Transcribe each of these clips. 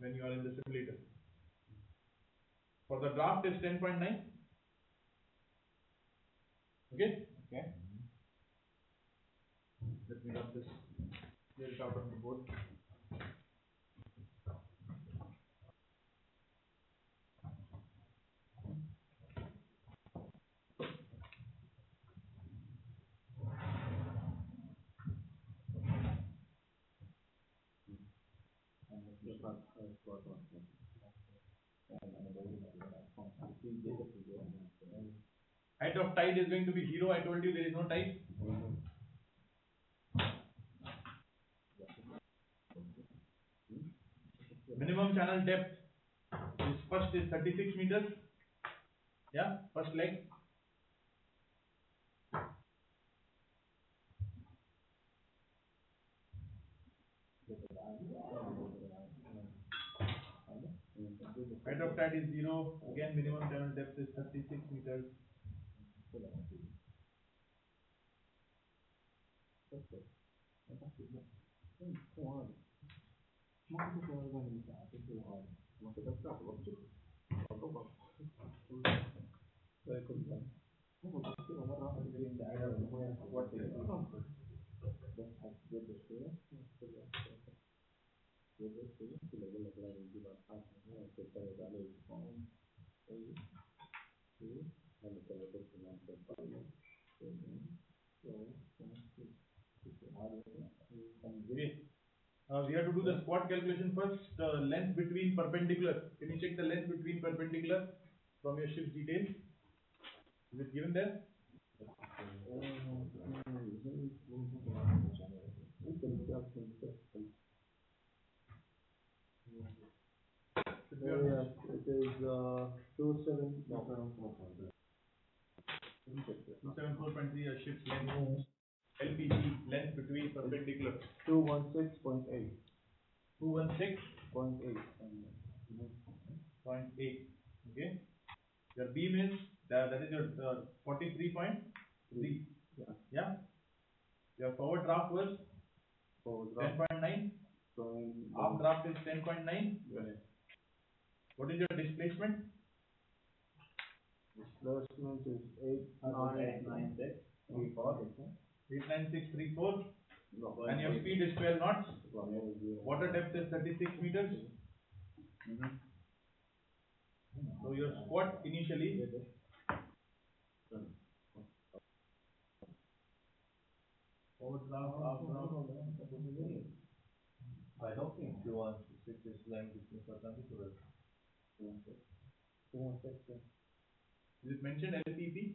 when you are in the simulator. For the draft is 10.9. Okay. Okay. Let me rub this. Get it out on the board. Height of tide is going to be 0. I told you there is no tide. Minimum channel depth is first is 36 meters. Yeah, first leg. Height of tide is 0. Again, minimum channel depth is 36 meters. We have to do the squat calculation first. Length between perpendicular. Can you check the length between perpendicular from your ship's details? Is it given there? It is 274.3 a ship's length. LPG length between perpendicular. 216.8. 216.8. Okay. Your beam is that is your 43.3. Yeah. Your forward draft was 10.9. Aft draft is 10.9. What is your displacement? Displacement is 89634. And your speed is 12 knots. Water depth is 36 meters. So your squat initially. Forward draft, aft draft. I don't think 216 is length between perpendicular. 216. Is it mentioned LPP?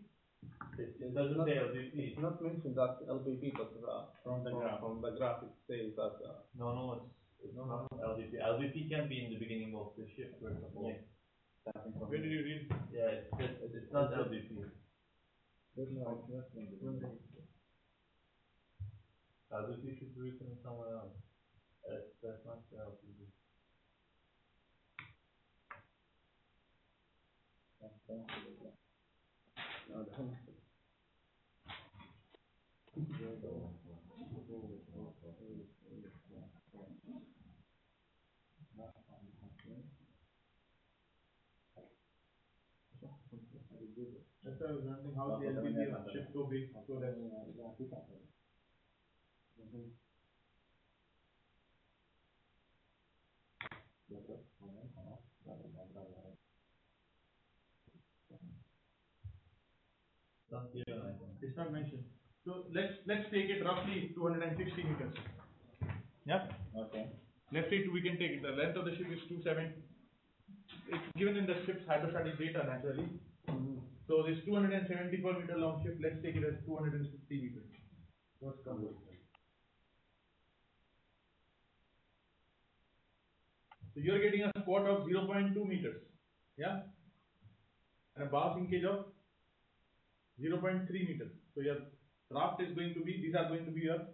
It doesn't say LBP. It's not mentioned that LBP, but from the graph it says that. No, it's not LBP. LBP can be in the beginning of the shift, for example. Yeah. Where did you read? Yeah, it's not LBP. LBP should be written somewhere else. That's not the LBP. That's why I was wondering how the LPP of ship so big, so less. It's not mentioned. So let's take it roughly 260 meters. Yeah. Okay. Let's say we can take it. The length of the ship is 270. It's given in the ship's hydrostatic data naturally. So this 274 meter long ship, let's take it as 250 meters. What's covered? So you're getting a squat of 0.2 meters. Yeah. And a bow sinkage of 0.3 meters. So your draft is going to be, these are going to be your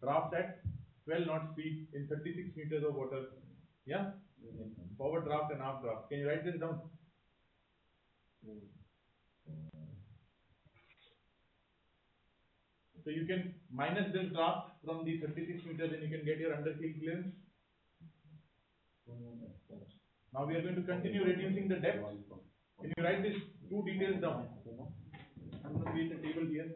drafts at 12 knot speed in 36 meters of water. Yeah. Forward draft and aft draft. Can you write this down? So you can minus this draft from the 36 meters and you can get your underkeel clearance. Now we are going to continue reducing the depth. Can you write these two details down? I'm going to create a table here.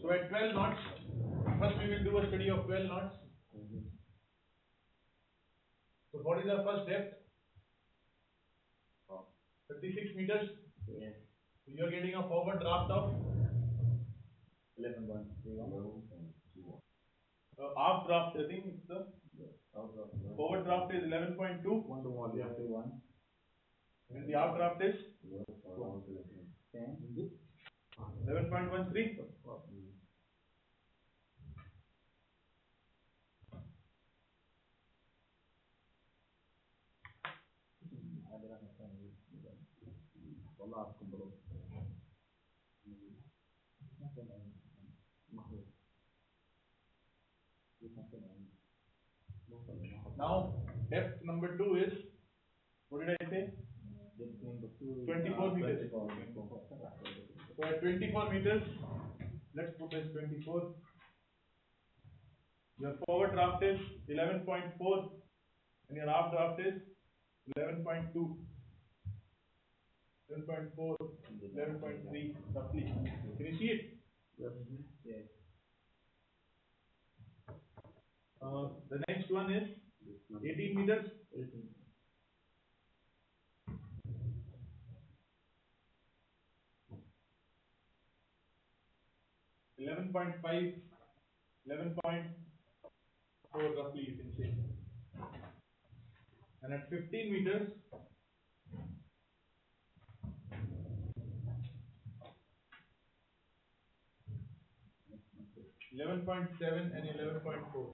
So at 12 knots, first we will do a study of 12 knots. So what is our first depth? 36 meters. Yes. So you are getting a forward draft of 11.31. aft draft. I think it's the forward draft is 11.2. And the aft draft is 11.13. Now depth number 2 is, what did I say? 24 meters. So at 24 meters, let's put as 24. Your forward draft is 11.4 and your aft draft is 11.2. 11.4, 11.3 roughly. Can you see it? Yes. The next one is 18 meters. 11.5, 11.4 roughly you can say. And at 15 meters, 11.7 and 11.4.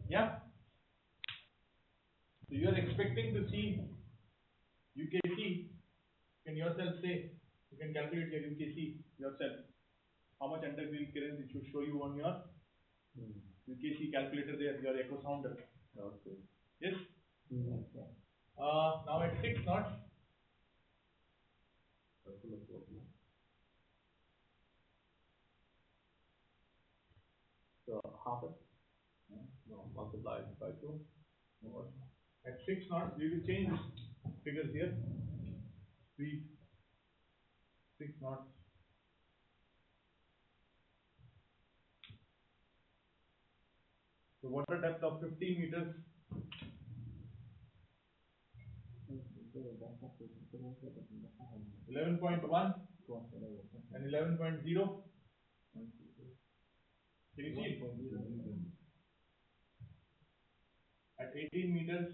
Yeah. So you are expecting to see UKC. You can yourself say, you can calculate your UKC yourself. How much underfield clearance it should show you on your UKC calculator there, your echo sounder. Okay. Yes? Now at 6 knots. So half it. Multiplied by 2. At 6 knots, we will change figures here. Speed 6 knots. So water depth of 15 meters. 11.1 and 11.0. Can you see it? At 18 meters.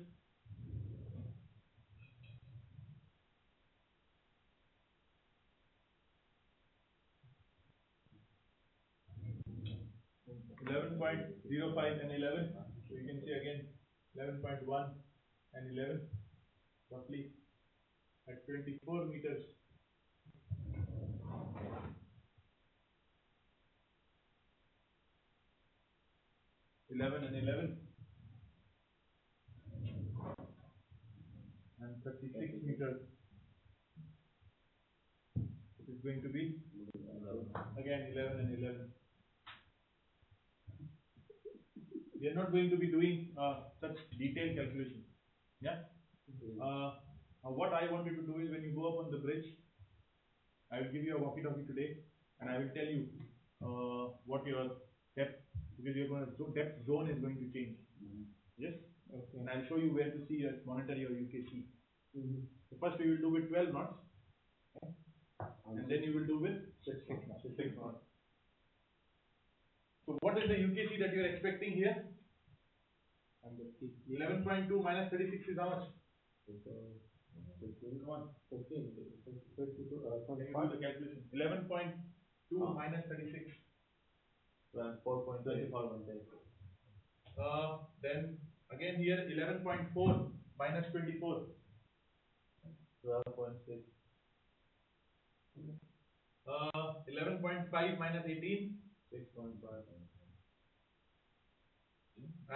11.05 and 11. So you can see again 11.1 and 11 roughly at 24 meters. 11 and 11 and 36 meters. It is going to be again 11 and 11. We are not going to be doing such detailed calculation. Yeah. What I want you to do is, when you go up on the bridge, I will give you a walkie-talkie today, and I will tell you what your depth, because your depth zone is going to change. Yes. Okay. And I'll show you where to see your monitor your UKC. So first we will do with 12 knots, and then you will do with 6 knots. So what is the UKC that you are expecting here? And the peak 11.2 minus 36 is how much? 15. Come on. 15. 52, Can you do 25. the calculation? 11.2 minus 36. 4.25. Then again here 11.4 minus 24. 12.6. 11.5 minus 18. 6.5.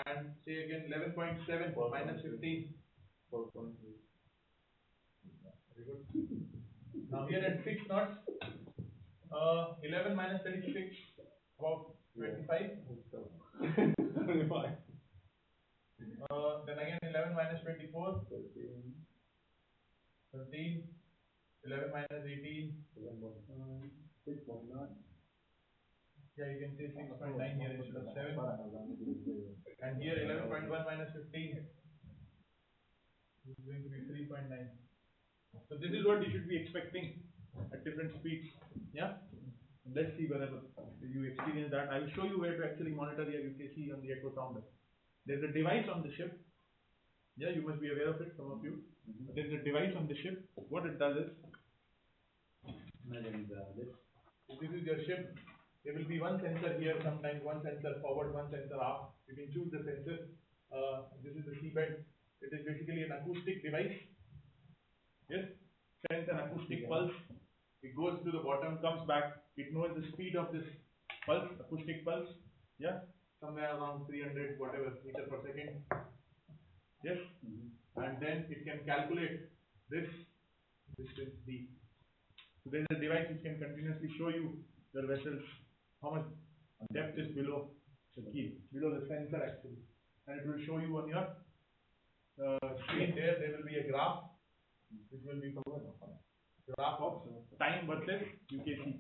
And say again 11.7 minus 15. 4.3. Very good. Now here at 6 knots, 11 minus 36, about 25. 25. Then again 11 minus 24, 13. 13. 11 minus 18. 11.9. 6.9. Yeah, you can say 6.9 here instead of 7. And here 11.1 minus 15. This is going to be 3.9. So this is what you should be expecting at different speeds. Yeah. Let's see whether you experience that. I will show you where to actually monitor your UKC on the echo sounder. There's a device on the ship. Yeah, you must be aware of it, some of you. There's a device on the ship. What it does is, this is your ship. There will be one sensor here, sometimes one sensor forward, one sensor aft. You can choose the sensor. This is the seabed. It is basically an acoustic device. Yes, sends an acoustic pulse. It goes to the bottom, comes back. It knows the speed of this pulse, acoustic pulse. Yeah, somewhere around 300 whatever meter per second. Yes, and then it can calculate this distance d. So there is a device which can continuously show you your vessel's how much depth is below the keel, below the sensor actually, and it will show you on your screen there. There will be a graph which will be graph of time versus UKC.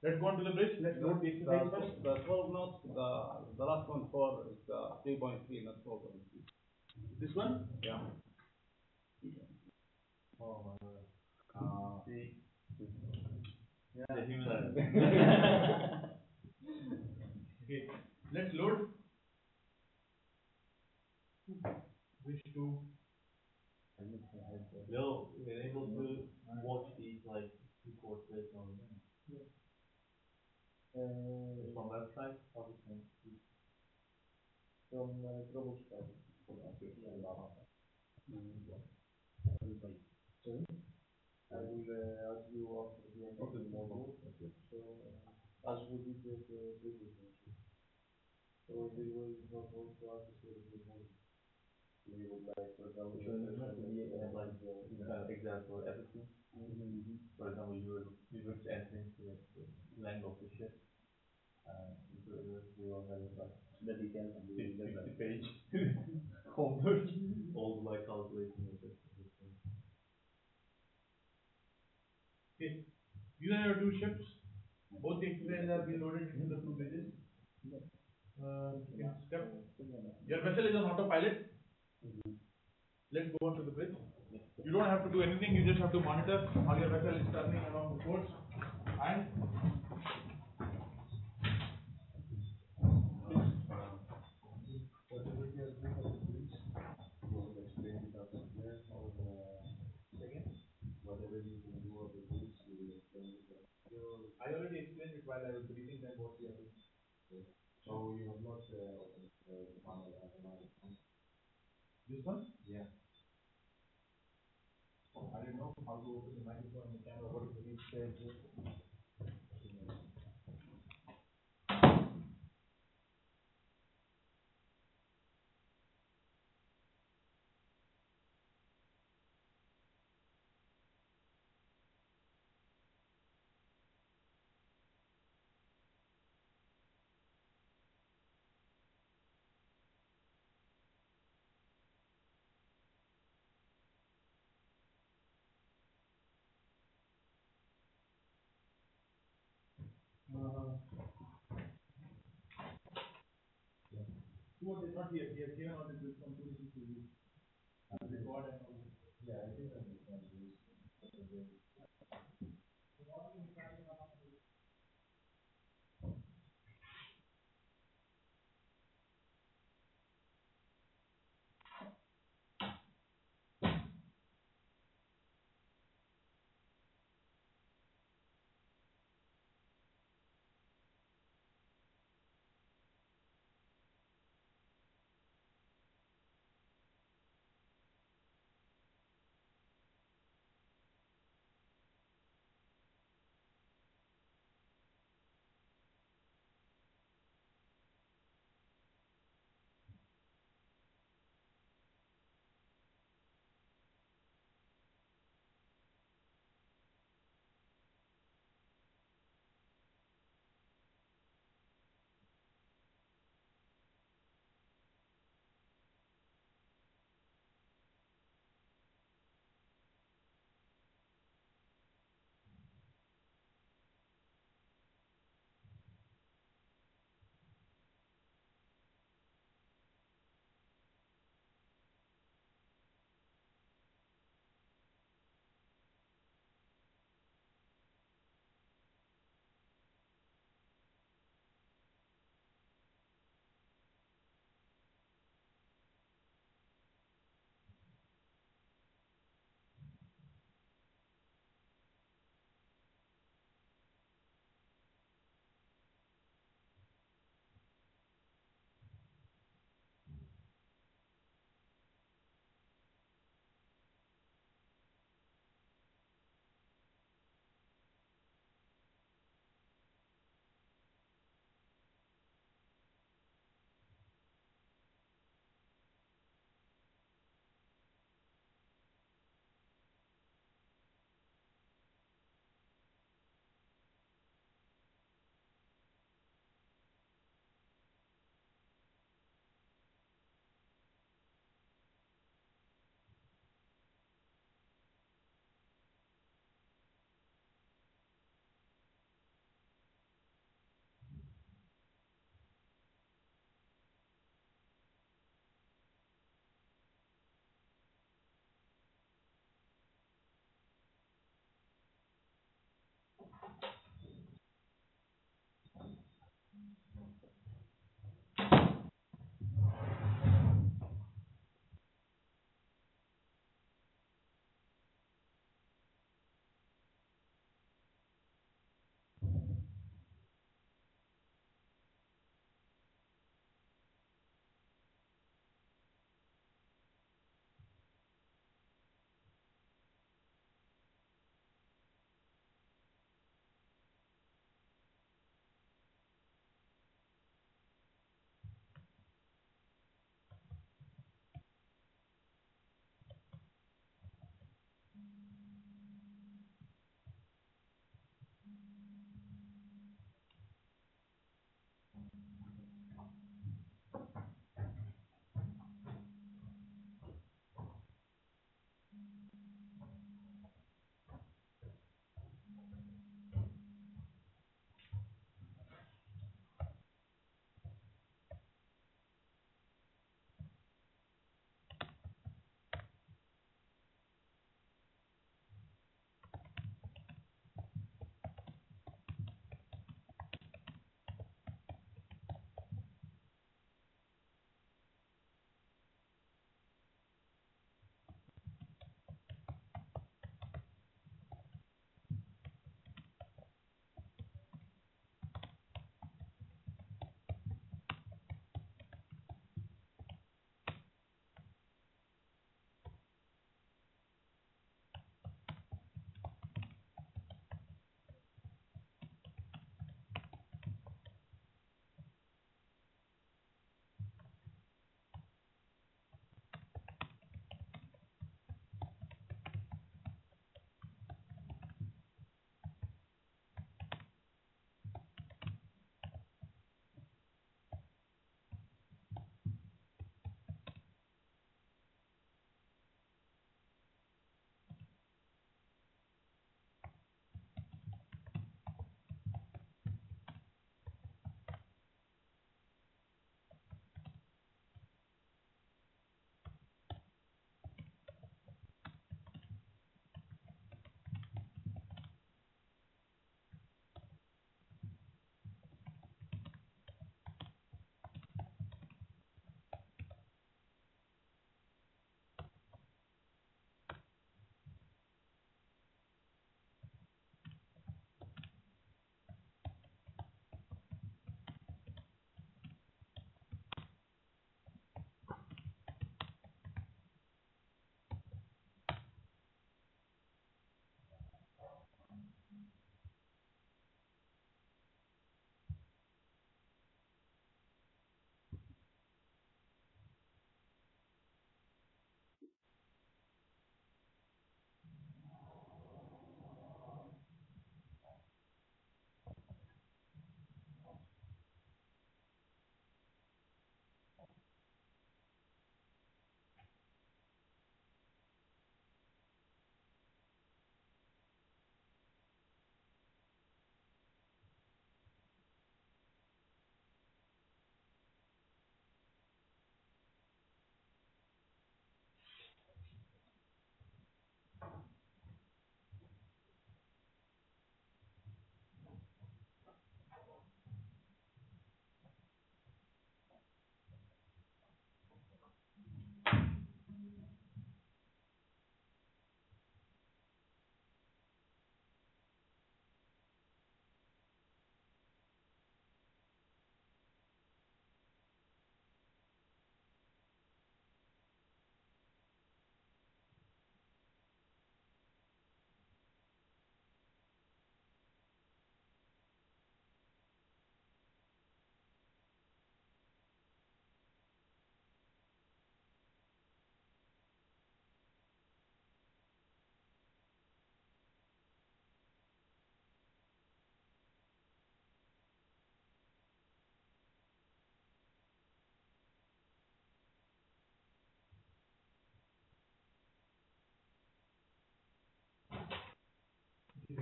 Let's go on to the bridge. Let's load the exercise first. The 12 knots, the last one for is 3.3, not 4.3. This one? Yeah. Oh my god. See? Yeah. The human. Okay, let's load. Bridge 2. Yo, we're able to watch these like record this on from website. How we can see. From troubleshooting. Sorry? I will ask you after the end of the module. So, as we did the previous module. So, they will not want to ask us what is the module. We would like, for example, So it's not really like example everything. For example, you were entering the length of the ship. We will have like the details and 50 page homework, all like calculating of it. Okay, you have your two ships. Both the exercises have been loaded into the two bridges. You can step. Your vessel is on autopilot. Let's go on to the bridge. You don't have to do anything, you just have to monitor how your vessel is turning along the course and I already explained it while I was briefing them what we are doing. So, you have not This one? Yeah. I don't know how to open the microphone and the camera, what is the reach there? Stuart is not here. He has given all this responsibility to you. Record and all. Yeah, I think I understand this.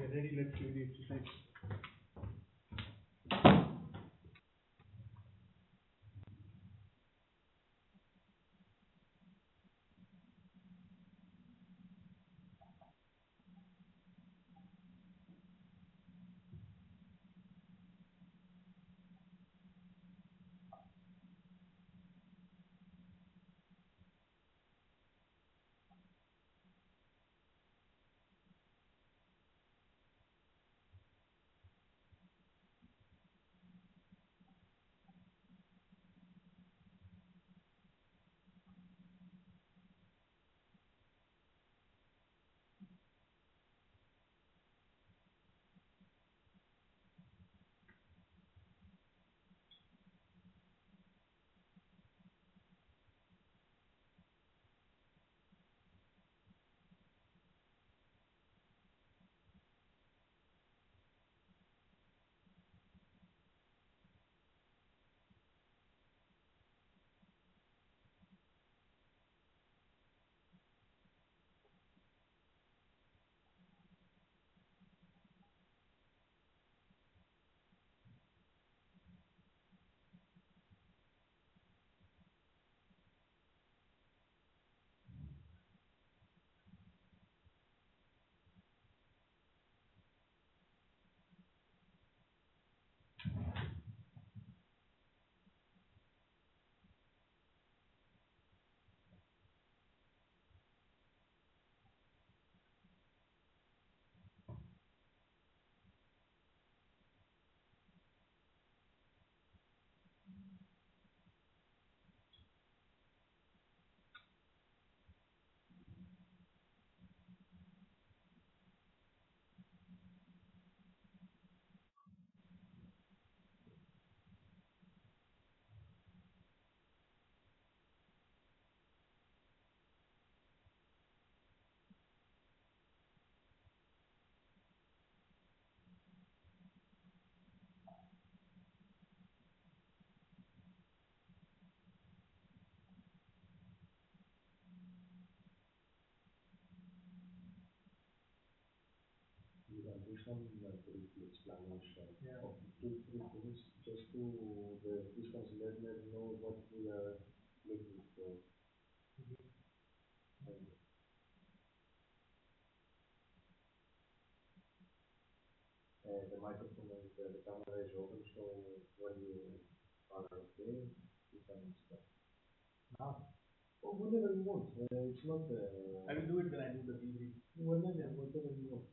We are ready, let's do the exercise. You can do some brief explanation Yeah. of the two, three things just to the distance learner know what we are looking for. And, the microphone and the camera is open, so when you are okay, you can start. Now, Oh, whenever you want. It's not I will do it when I do the debrief. whatever you want, whatever you want.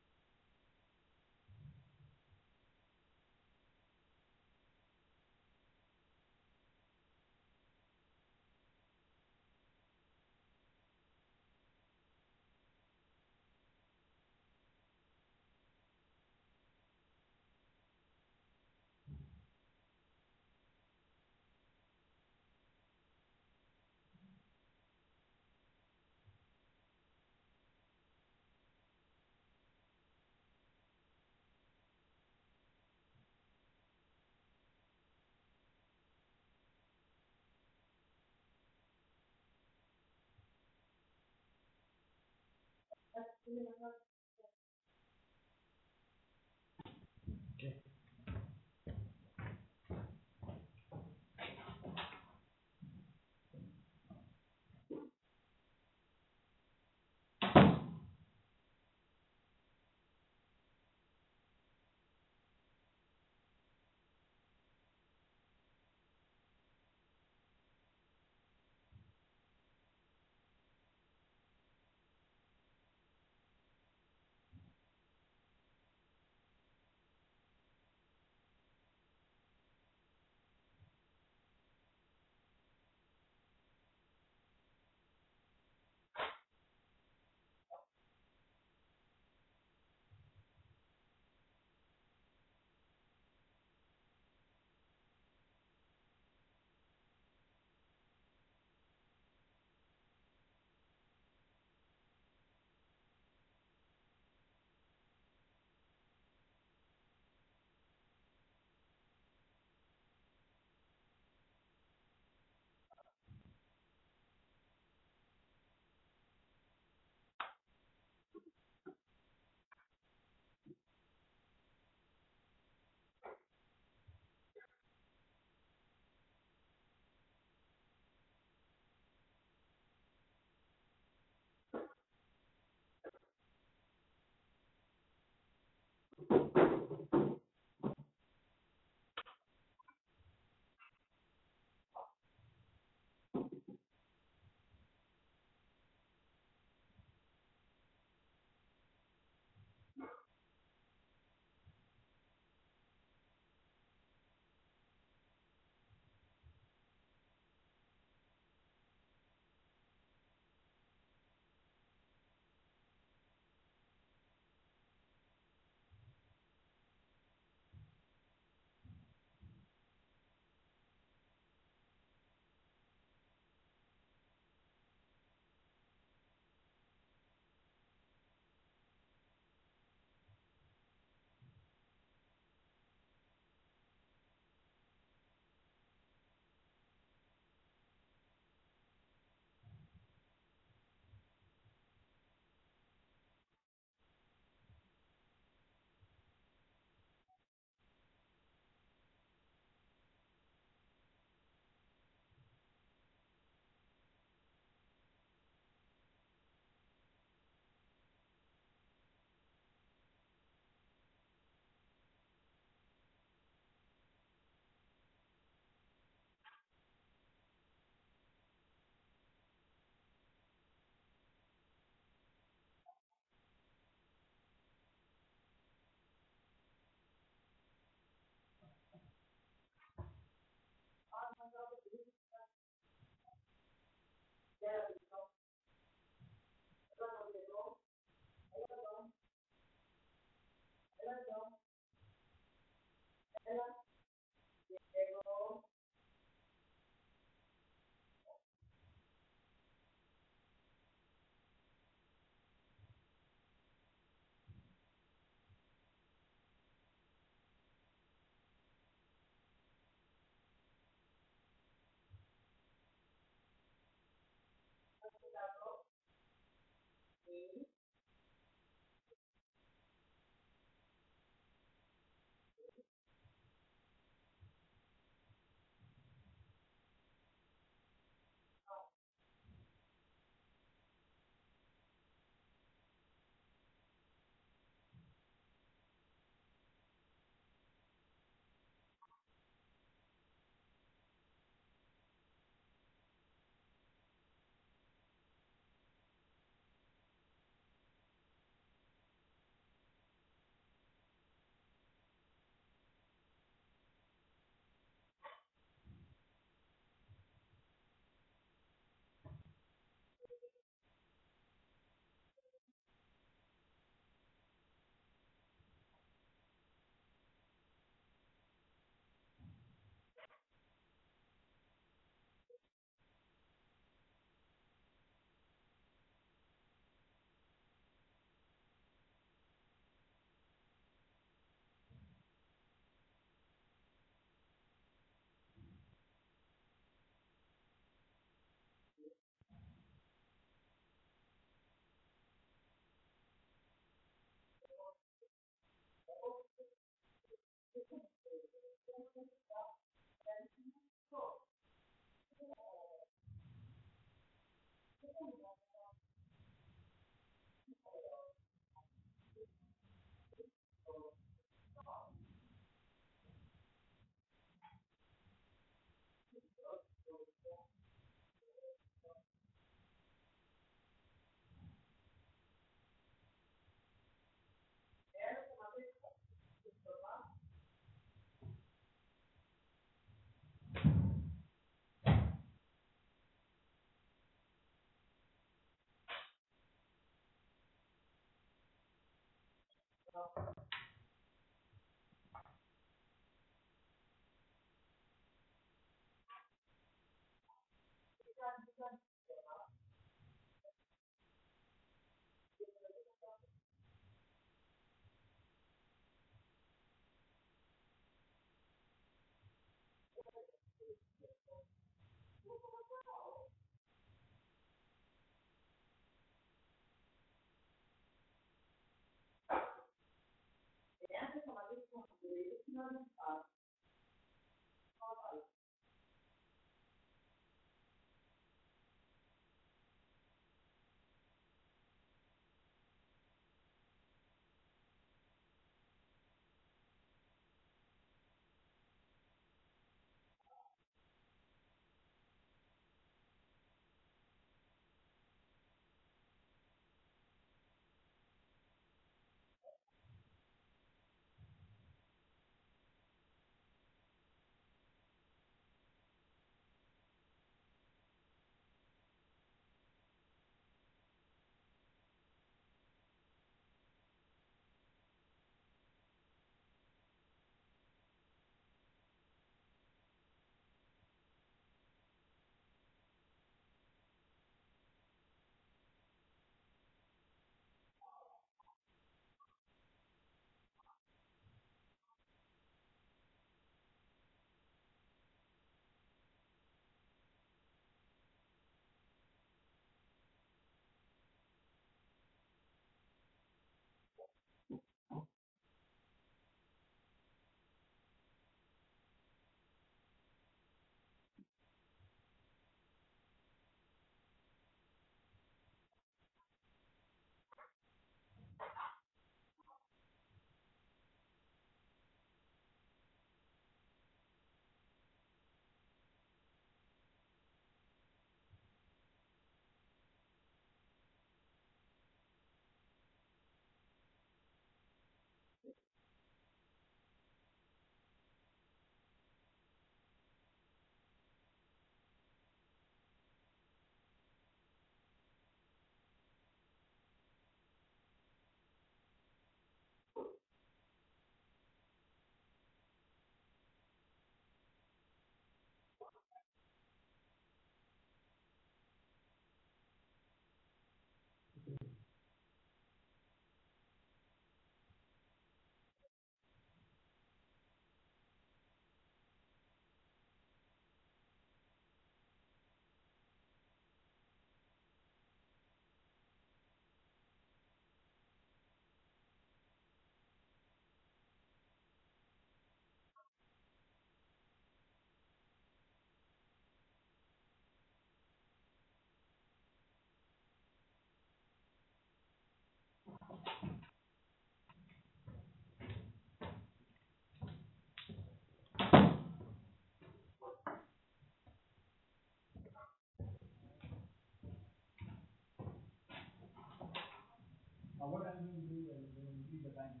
What I'm going to do is I'm going to increase the time.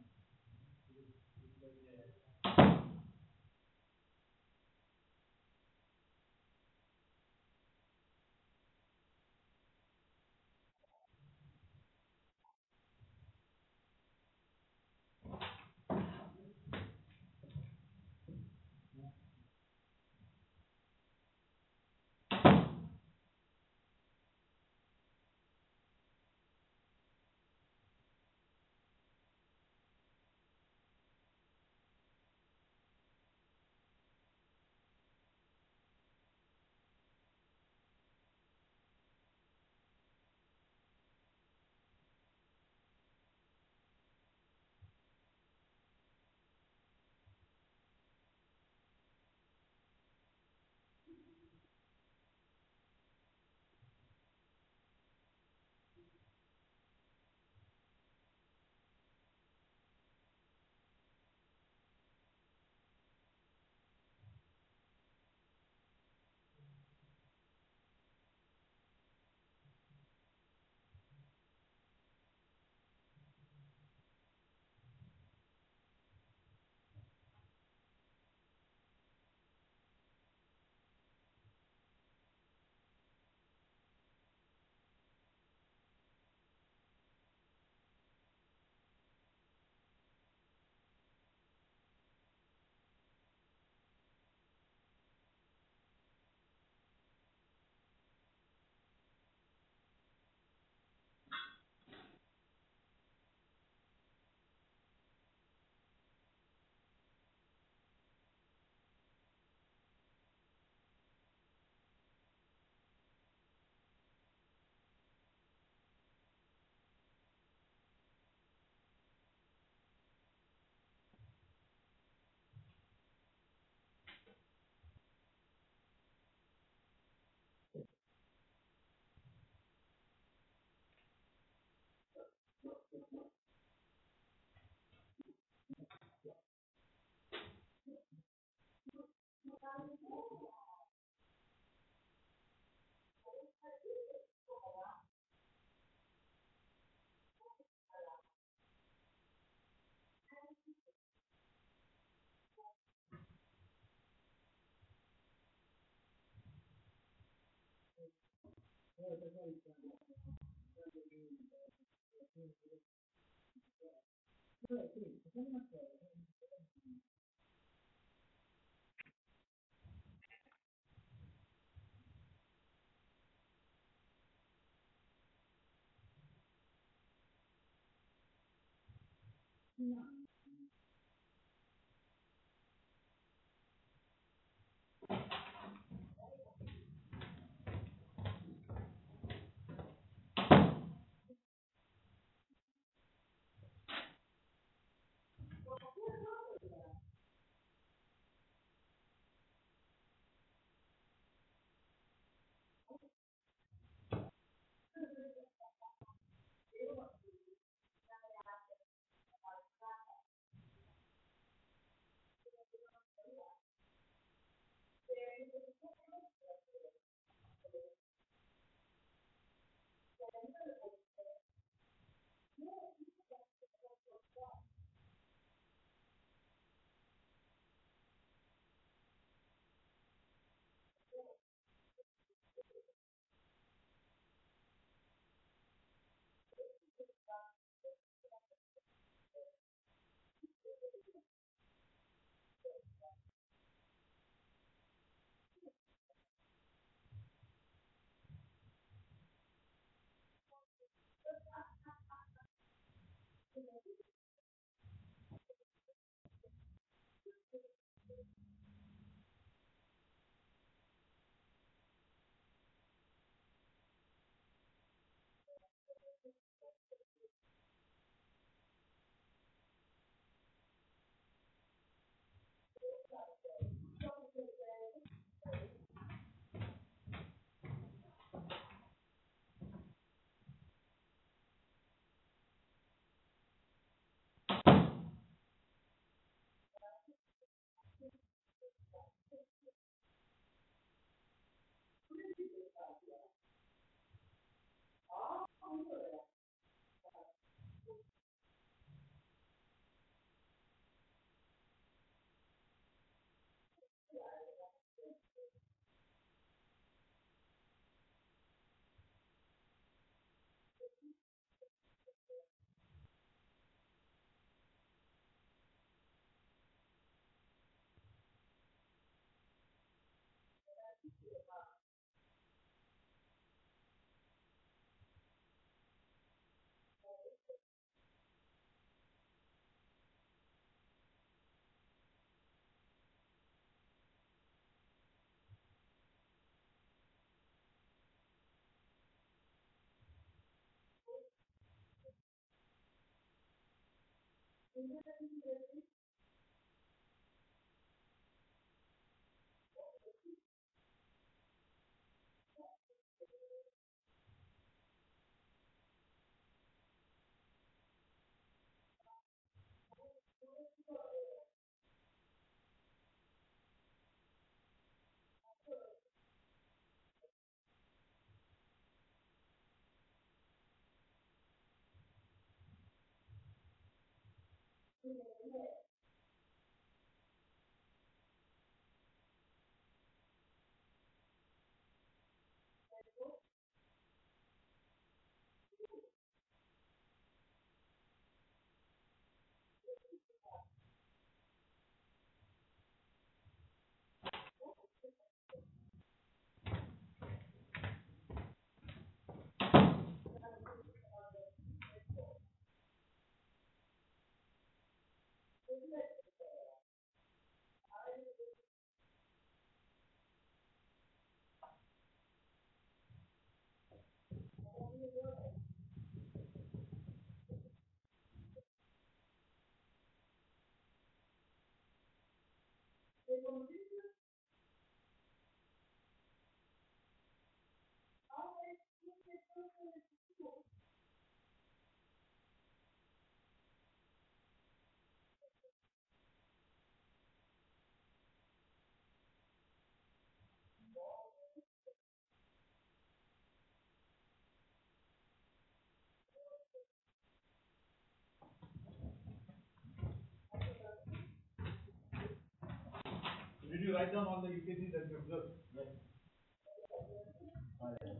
Did you write down all the UKGs that you observed?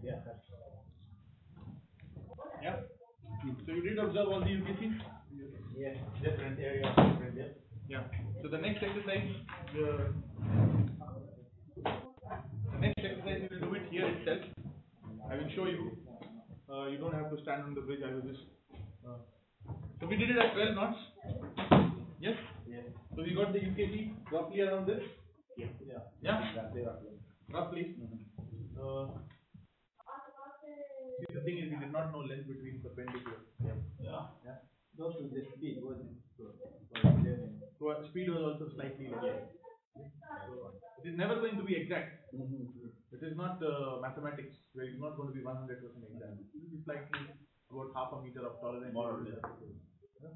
Yeah, sir. Yeah. So you did observe all the UKCs? Yes, different areas, different depth. Yeah. So the next exercise, we will do it here itself. I will show you. You don't have to stand on the bridge. I will just. So we did it at 12 knots. Yes. Yes. So we got the UKC roughly around this. Yeah. Yeah. Exactly. Roughly. See, the thing is, we did not know length between perpendicular. Yeah. Yeah. Also the speed wasn't so So speed was also slightly less. So it is never going to be exact. It is not mathematics where it's not going to be 100% exact. It will be slightly about half a meter of tolerance. more or less. Yeah.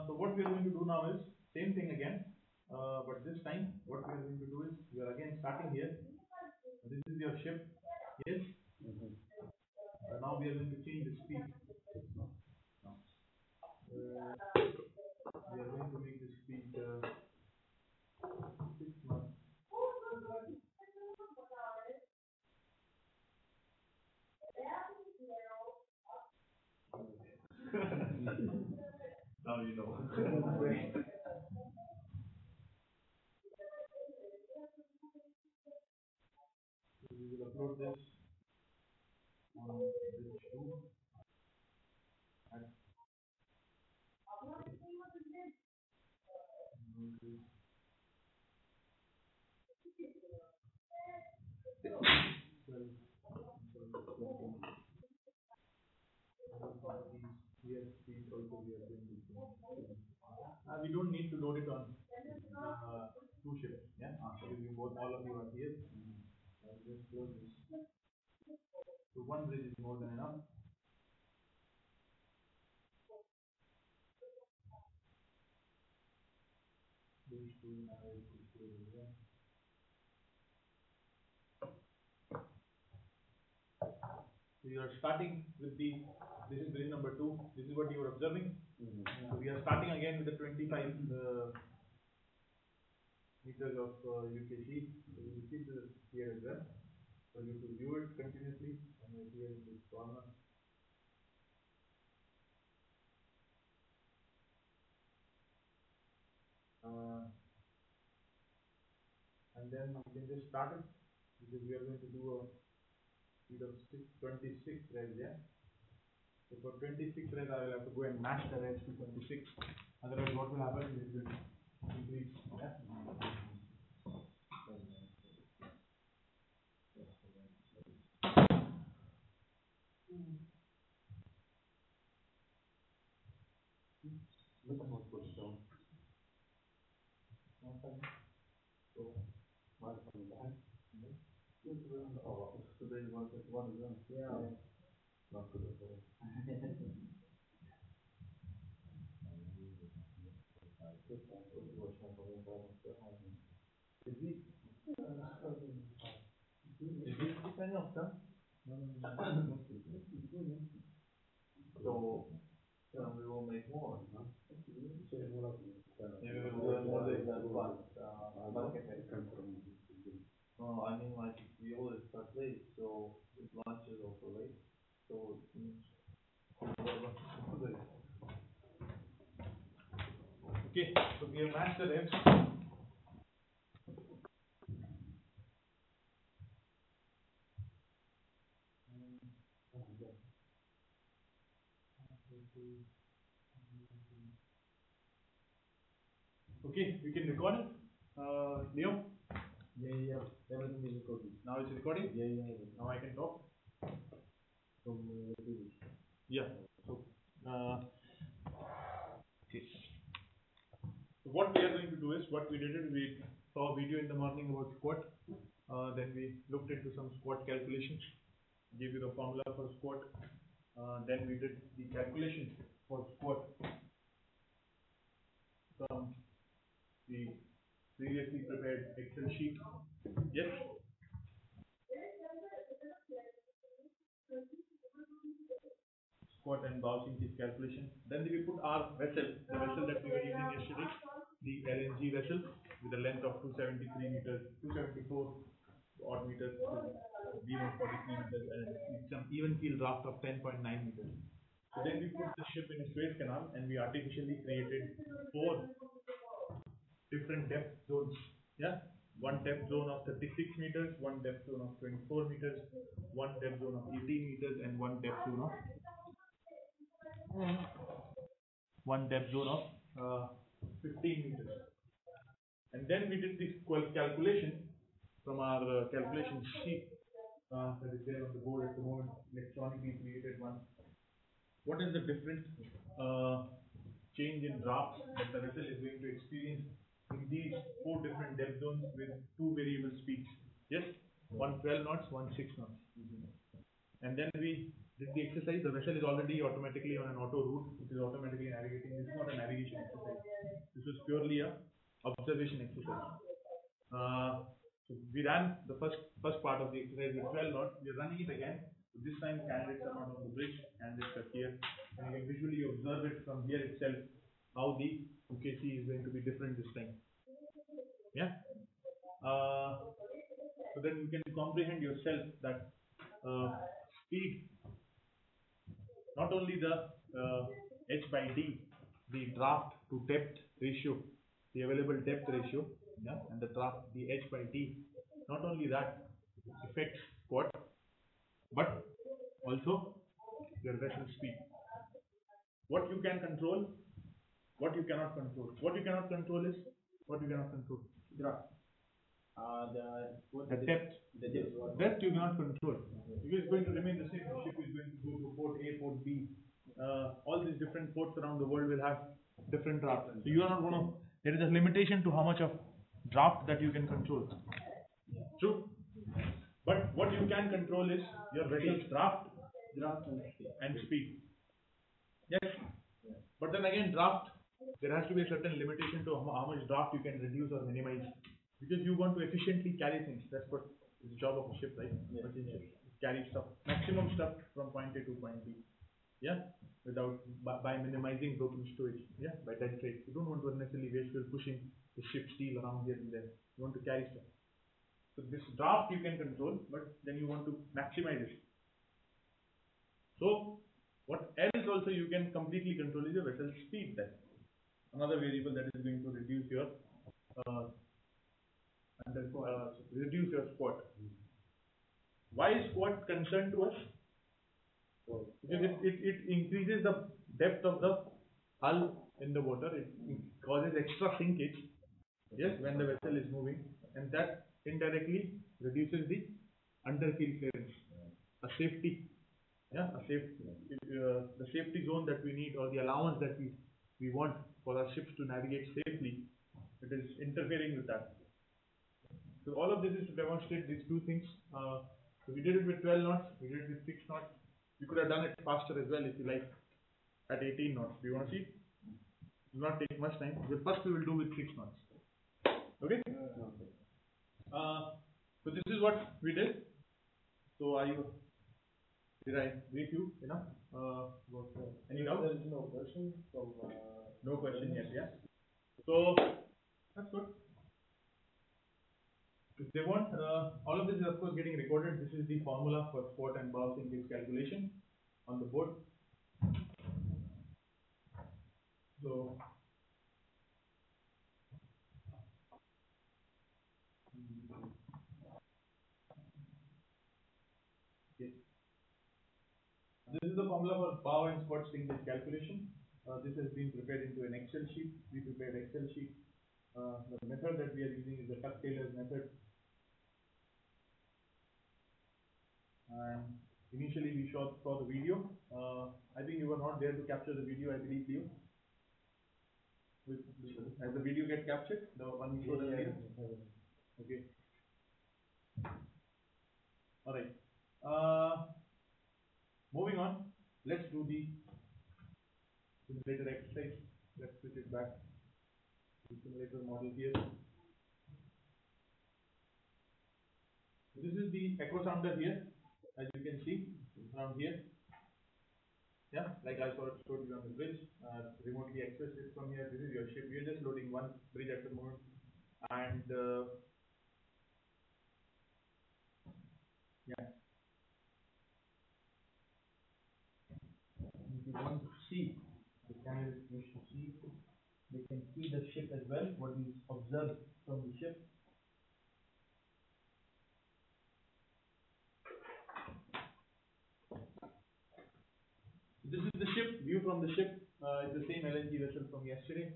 So what we are going to do now is same thing again, but this time what we are going to do is we are again starting here. This is your ship. Yes. Now we are going to change the speed. We are going to make the speed 6 knots. Now you know. So we will upload this on bridge 2 and we don't need to load it on two ships. Yeah, all of you are here. I'll just close this. So one bridge is more than enough. Bridge 2 now is here. So you are starting with this is bridge number 2. This is what you are observing. So we are starting again with the 25 meters of UKC. So we will keep this here as well for you to view it continuously. And here in this corner. And then we can just start it because we are going to do a speed of 26 revs, yeah. So for 26 revs, I will have to go and match the revs to 26. Otherwise, what will happen is it will increase. Yeah. Not good at all. So we will make more, no? Maybe we will do more than what no, I mean like we always start late, so it launches also late. So it means Okay, so we have matched the revs. Okay, we can record it. Leo? Yeah. Everything is recorded. Now it's recording? Yeah. Now I can talk? From previous. Yeah. So, okay. So what we are going to do is, what we did is we saw a video in the morning about squat. Then we looked into some squat calculations, gave you the formula for squat. Then we did the calculation for squat from the previously prepared Excel sheet. Yes? Squat and bouncing kick calculation. Then we put our vessel, the vessel that we were using yesterday, the LNG vessel with a length of 273 meters, 274 odd meters. beam of 43 meters and some even keel draft of 10.9 meters. So then we put the ship in a Suez Canal and we artificially created 4 different depth zones. Yeah, one depth zone of 36 meters, one depth zone of 24 meters, one depth zone of 18 meters, and one depth zone of 15 meters. And then we did this calculation from our calculation sheet that is there on the board at the moment, electronically created one. What is the different change in drafts that the vessel is going to experience in these 4 different depth zones with 2 variable speeds? Yes, one 12 knots, one 6 knots. And then we did the exercise. The vessel is already automatically on an auto route, which is automatically navigating. This is not a navigation exercise. This was purely a observation exercise. So we ran the first part of the exercise with 12 knots. We are running it again. So this time candidates are not on the bridge, candidates are here. And you can visually observe it from here itself how the UKC is going to be different this time. Yeah. So then you can comprehend yourself that speed, not only the H by D, the draft to depth ratio, the available depth ratio, yeah, and the draft, the H by D, not only that affects what, but also your vessel speed. What you can control, what you cannot control. What you cannot control is what you cannot control. Draft. The depth. Depth you cannot control. Because it's going to remain the same. The ship is going to go to port A, port B. All these different ports around the world will have different drafts. So you are not going to. There is a limitation to how much of draft that you can control. True. But what you can control is your vessel's draft and speed. Yes. But then again, draft, there has to be a certain limitation to how much draft you can reduce or minimize. Because you want to efficiently carry things. That's what is the job of a ship, right? Yeah. Carry stuff, maximum stuff from point A to point B. Yeah, without by minimizing broken stowage. Yeah, by dead freight. You don't want to unnecessarily waste fuel pushing the ship steel around here and there. You want to carry stuff. So this draft you can control, but then you want to maximize it. So what else also you can completely control is your vessel speed. Then another variable that is going to reduce your reduce your squat. Why is squat concerned to us? Because it increases the depth of the hull in the water. It causes extra sinkage, yes, when the vessel is moving, and that indirectly reduces the underkeel clearance. A safety, yeah, the safety zone that we need, or the allowance that we want for our ships to navigate safely, it is interfering with that. So all of this is to demonstrate these two things. So we did it with 12 knots, we did it with 6 knots. We could have done it faster as well if you like, at 18 knots. Do you want to see? It will not take much time. But first we will do with 6 knots. Okay? So this is what we did. So did I brief you enough? Any doubt? There is no question from. No question yet, yeah? So that's good. If they want, all of this is of course getting recorded. This is the formula for squat and bow sinkage calculation on the board. So okay. This is the formula for bow and squat sinkage calculation. This has been prepared into an Excel sheet. We prepared Excel sheet. The method that we are using is the Tuck-Taylor's method. And initially we saw the video. I think you were not there to capture the video, I believe you. Has the video get captured? The one we showed earlier? Okay. Alright. Moving on, let's do the simulator exercise. Let's switch it back to the simulator model here. This is the echo sounder here, as you can see around here. Yeah, like I showed you on the bridge, remotely access it from here. This is your ship. We are just loading one bridge at the moment, and yeah, you want to see, the candidates wish to see, they can see the ship as well, what is observed from the ship. This is the ship, view from the ship. It's the same LNG vessel from yesterday,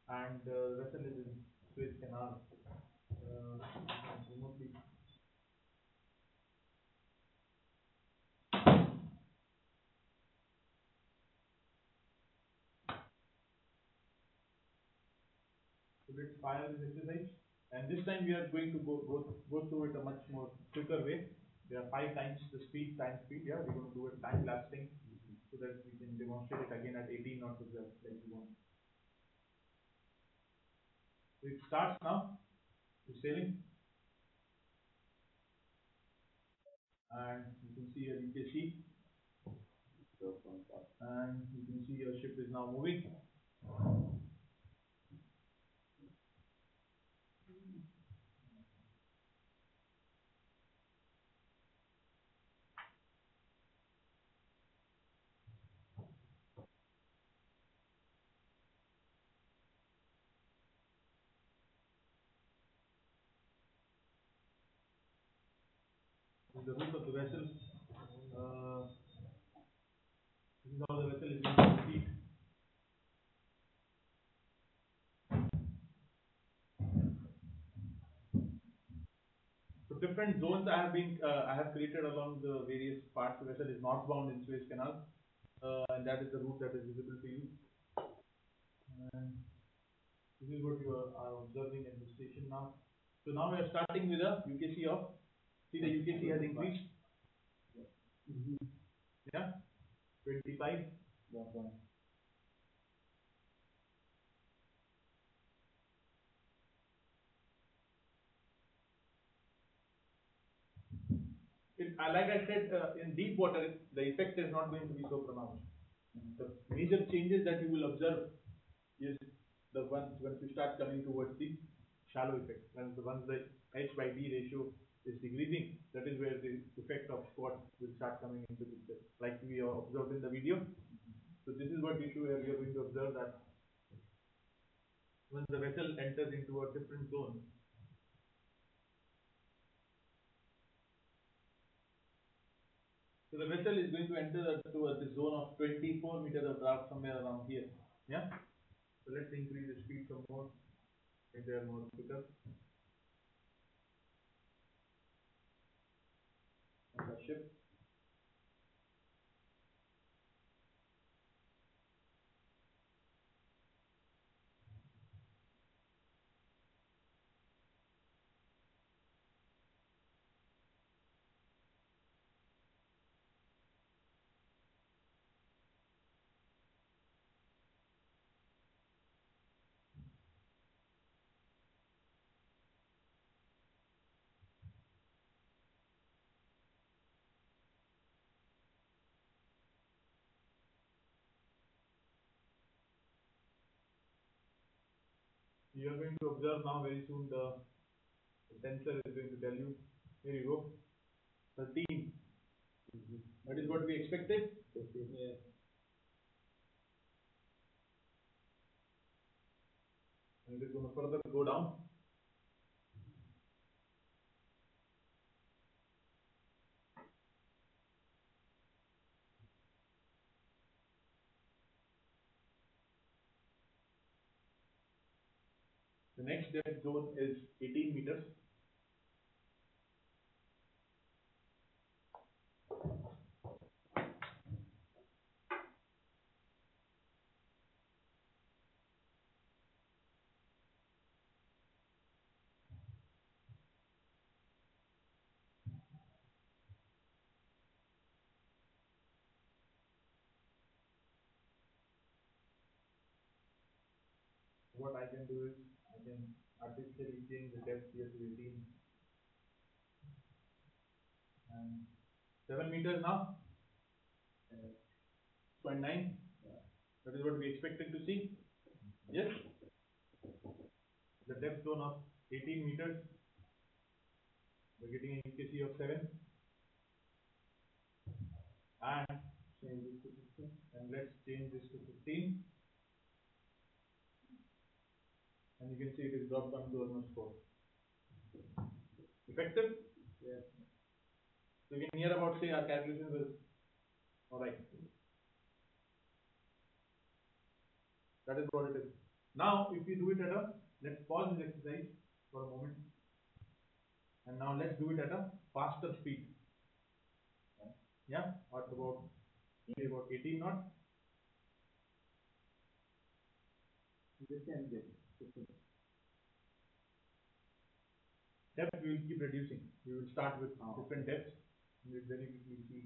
and the vessel is in Suez Canal. Remotely. So let's fire this exercise, and this time we are going to go through it a much more quicker way. There are 5 times the speed, time speed. Yeah, we're going to do it time lapsing so that we can demonstrate it again at 18 knots as well, like we want. So it starts now. It's sailing, and you can see a UKC, and you can see your ship is now moving. This is the route of the vessel. This is how the vessel is going to proceed. So different zones I have created along the various parts. The vessel is northbound in Suez Canal, and that is the route that is visible to you. And this is what you are observing at the station now. So now we are starting with a UKC of. See, the UKC has increased. Yeah, 25. Like I said, in deep water, the effect is not going to be so pronounced. The major changes that you will observe is the ones once you start coming towards the shallow effect. Once the H by D ratio is decreasing, that is where the effect of squat will start coming into picture, like we observed in the video. So this is what issue where we are going to observe that once the vessel enters into a different zone, so the vessel is going to enter towards the zone of 24 meters of draft, somewhere around here. Yeah. So let's increase the speed some more, make them more quicker. And the ship. You are going to observe now very soon the sensor is going to tell you, here you go, 13. That is what we expected. Yeah. And it is going to further go down. The next depth zone is 18 meters. What I can do is I can artificially change the depth here to 18 and 7 meters now. 0.9. That is what we expected to see. Yes. The depth zone of 18 meters. We're getting an UKC of 7. And change this to 16. and let's change this to 15. And you can see it is dropped down to almost 4. Effective? Yes. So you can hear about, say, our calculations is alright. That is what it is. Now, if we do it at a, let's pause this exercise for a moment. And now let's do it at a faster speed. Yeah, at about, maybe about 18 knots. This can be 15. Depth we will keep reducing. We will start with different depths. And we'll very quickly see.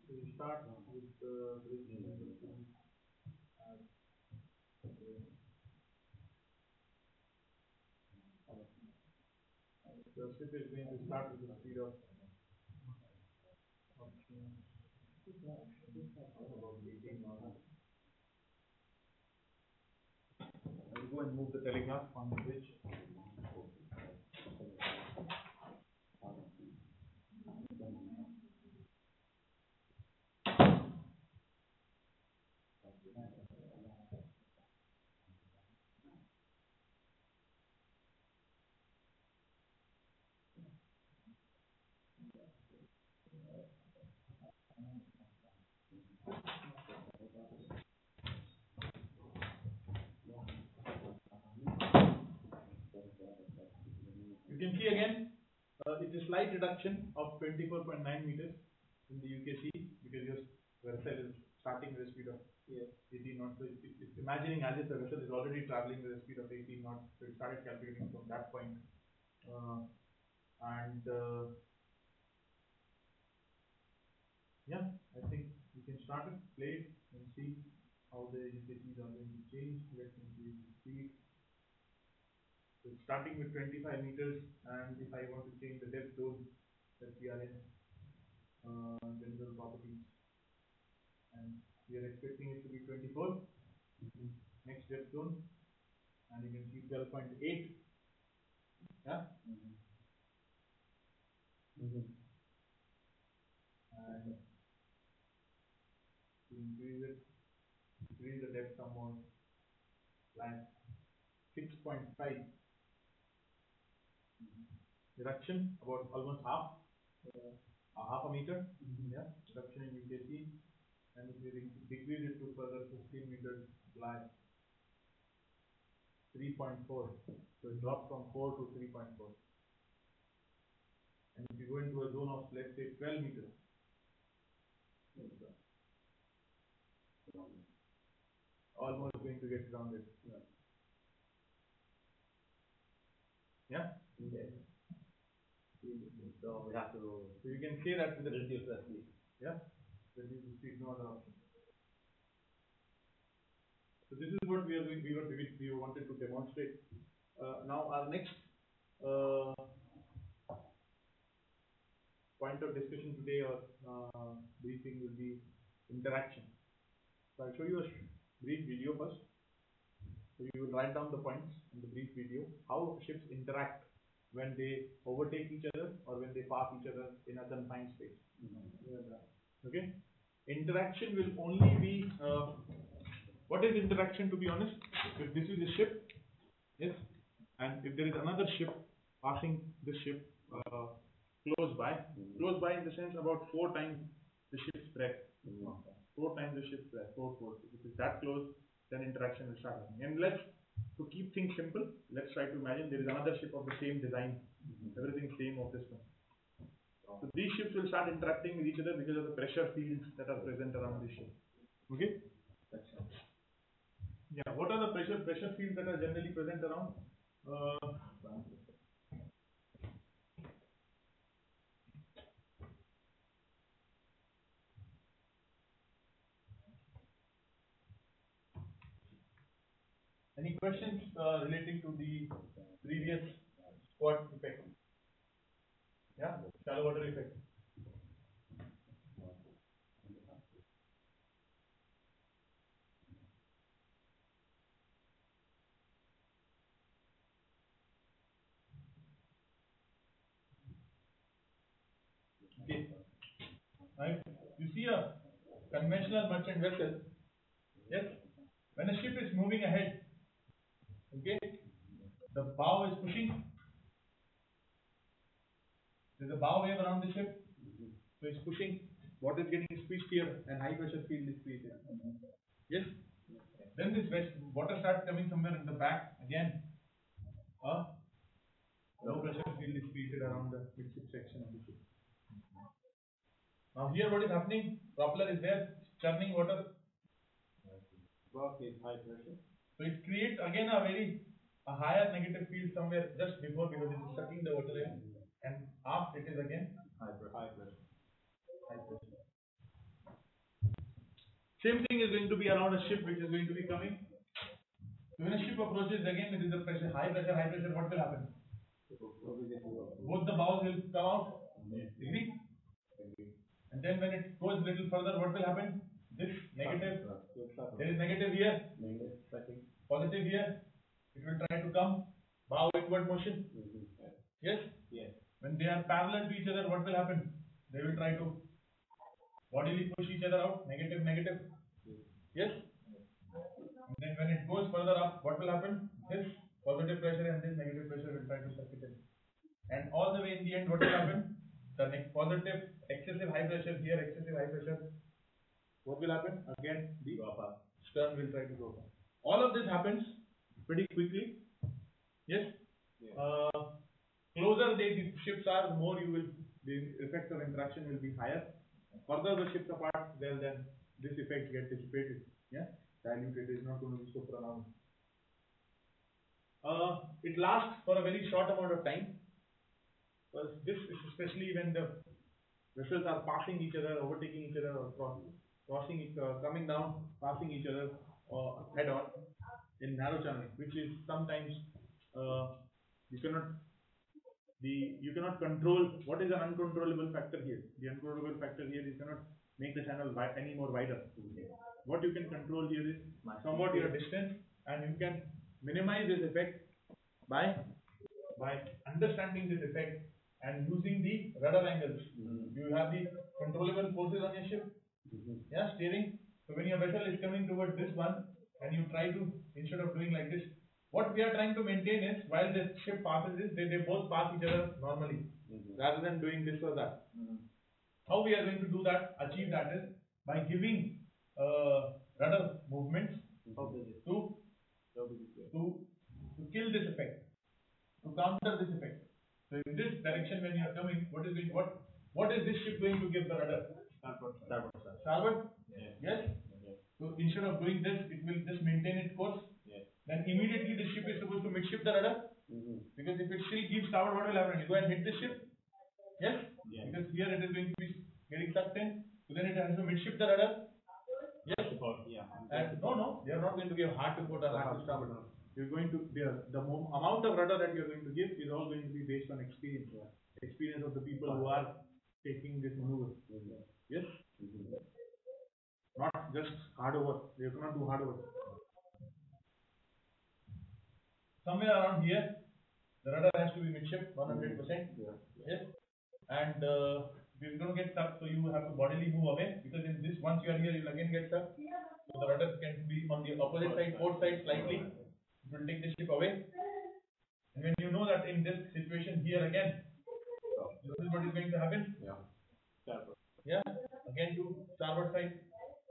So we start with the bridge. The ship is going to start with the speed of about 18 knots. I will go and move the telegraph on the bridge. You can see again, it's a slight reduction of 24.9 meters in the UKC because your vessel is starting with a speed of 18 knots. So it's imagining as if the vessel is already traveling with a speed of 18 knots. So it started calculating from that point. Yeah, I think we can start it, play it, and see how the UKCs are going to change. Let's increase the speed. So it's starting with 25 meters, and if I want to change the depth zone that we are in, general properties, and we are expecting it to be 24. Next depth zone, and you can see 12.8. Yeah. And to increase the depth some more, like 6.5. Reduction about almost half a meter. Yeah, reduction in UKC, and if you decrease it to further 15 meters, like 3.4. So it drops from 4 to 3.4. And if you go into a zone of, let's say, 12 meters, almost going to get grounded. Yeah. So we have to. So you can say that with the reduce the speed. Yeah, reduce the speed, no other option. So this is what we are doing. We wanted to demonstrate. Now our next point of discussion today or briefing will be interaction. So I'll show you a brief video first. So you will write down the points in the brief video, how ships interact when they overtake each other or when they pass each other in a confined space. Okay? Interaction will only be, what is interaction, to be honest? If this is a ship, yes, and if there is another ship passing this ship close by in the sense about 4 times the ship's breadth. 4 times the ship's breadth, 4. If it is that close, then interaction will start happening. And to keep things simple, let's try to imagine there is another ship of the same design, everything same of this one. So these ships will start interacting with each other because of the pressure fields that are present around this ship. Okay? Yeah, what are the pressure fields that are generally present around? Any questions relating to the previous squat effect? Yeah, shallow water effect. Okay. Right. You see a conventional merchant vessel. Yes. When a ship is moving ahead, okay, the bow is pushing. There's a bow wave around the ship, so it's pushing. Water is getting squeezed here, and high pressure field is created. Yes. Then this water starts coming somewhere in the back again. Low pressure field is created around the midship section of the ship. Now here what is happening? Propeller is there, churning water. Above is high pressure. So it creates again a higher negative field somewhere just before, because it is sucking the water in, and after it is again High pressure. Same thing is going to be around a ship which is going to be coming. So when a ship approaches again with the pressure, high pressure, what will happen? Both the bows will come out. Agree? And then when it goes little further, what will happen? This negative, there is negative here, positive here. It will try to come bow inward motion. Yes? Yes. When they are parallel to each other, what will happen? They will try to bodily push each other out, negative. Yes? And then when it goes further up, what will happen? This positive pressure and this negative pressure will try to suck it in. And all the way in the end, what will happen? The positive, excessive high pressure here, excessive high pressure. What will happen? Again, the stern will try to go up. All of this happens pretty quickly. Yes? Closer the ships are, more the effect of interaction will be higher. Further the ships apart, then this effect gets dissipated. Yeah? Diluted, is not going to be so pronounced. It lasts for a very short amount of time. This is especially when the vessels are passing each other, overtaking each other, or coming down, passing each other head on in narrow channel, which is sometimes you cannot control. What is an uncontrollable factor here? The uncontrollable factor here, you cannot make the channel any more wider. What you can control here is somewhat your distance, and you can minimize this effect by understanding this effect and using the rudder angles. You have the controllable forces on your ship. Yeah, steering. So when your vessel is coming towards this one, and you try to, instead of doing like this, what we are trying to maintain is, while the ship passes this, they both pass each other normally, rather than doing this or that. How we are going to do that, achieve that, is by giving rudder movements to kill this effect, to counter this effect. So in this direction, when you are coming, what is this ship going to give the rudder? Starboard? Yes? So instead of doing this, it will just maintain its course. Then immediately the ship is supposed to midship the rudder. Because if it still gives starboard, what will happen? You go and hit the ship. Yes? Because here it is going to be getting sucked in. So then it has to midship the rudder. Yes? And no, they are not going to give hard to port or hard to starboard. You're going to, the amount of rudder that you're going to give is all going to be based on experience. Experience of the people who are taking this maneuver. Yes? Not just hard over. You cannot do hard over. Somewhere around here, the rudder has to be midship, 100%. Yes? And we're going to get stuck, so you have to bodily move away, because in this, once you are here, you'll again get stuck. So the rudder can be on the opposite side, port side slightly. It will take the ship away. And when you know that in this situation here again, this is what is going to happen. Yeah, again to starboard side.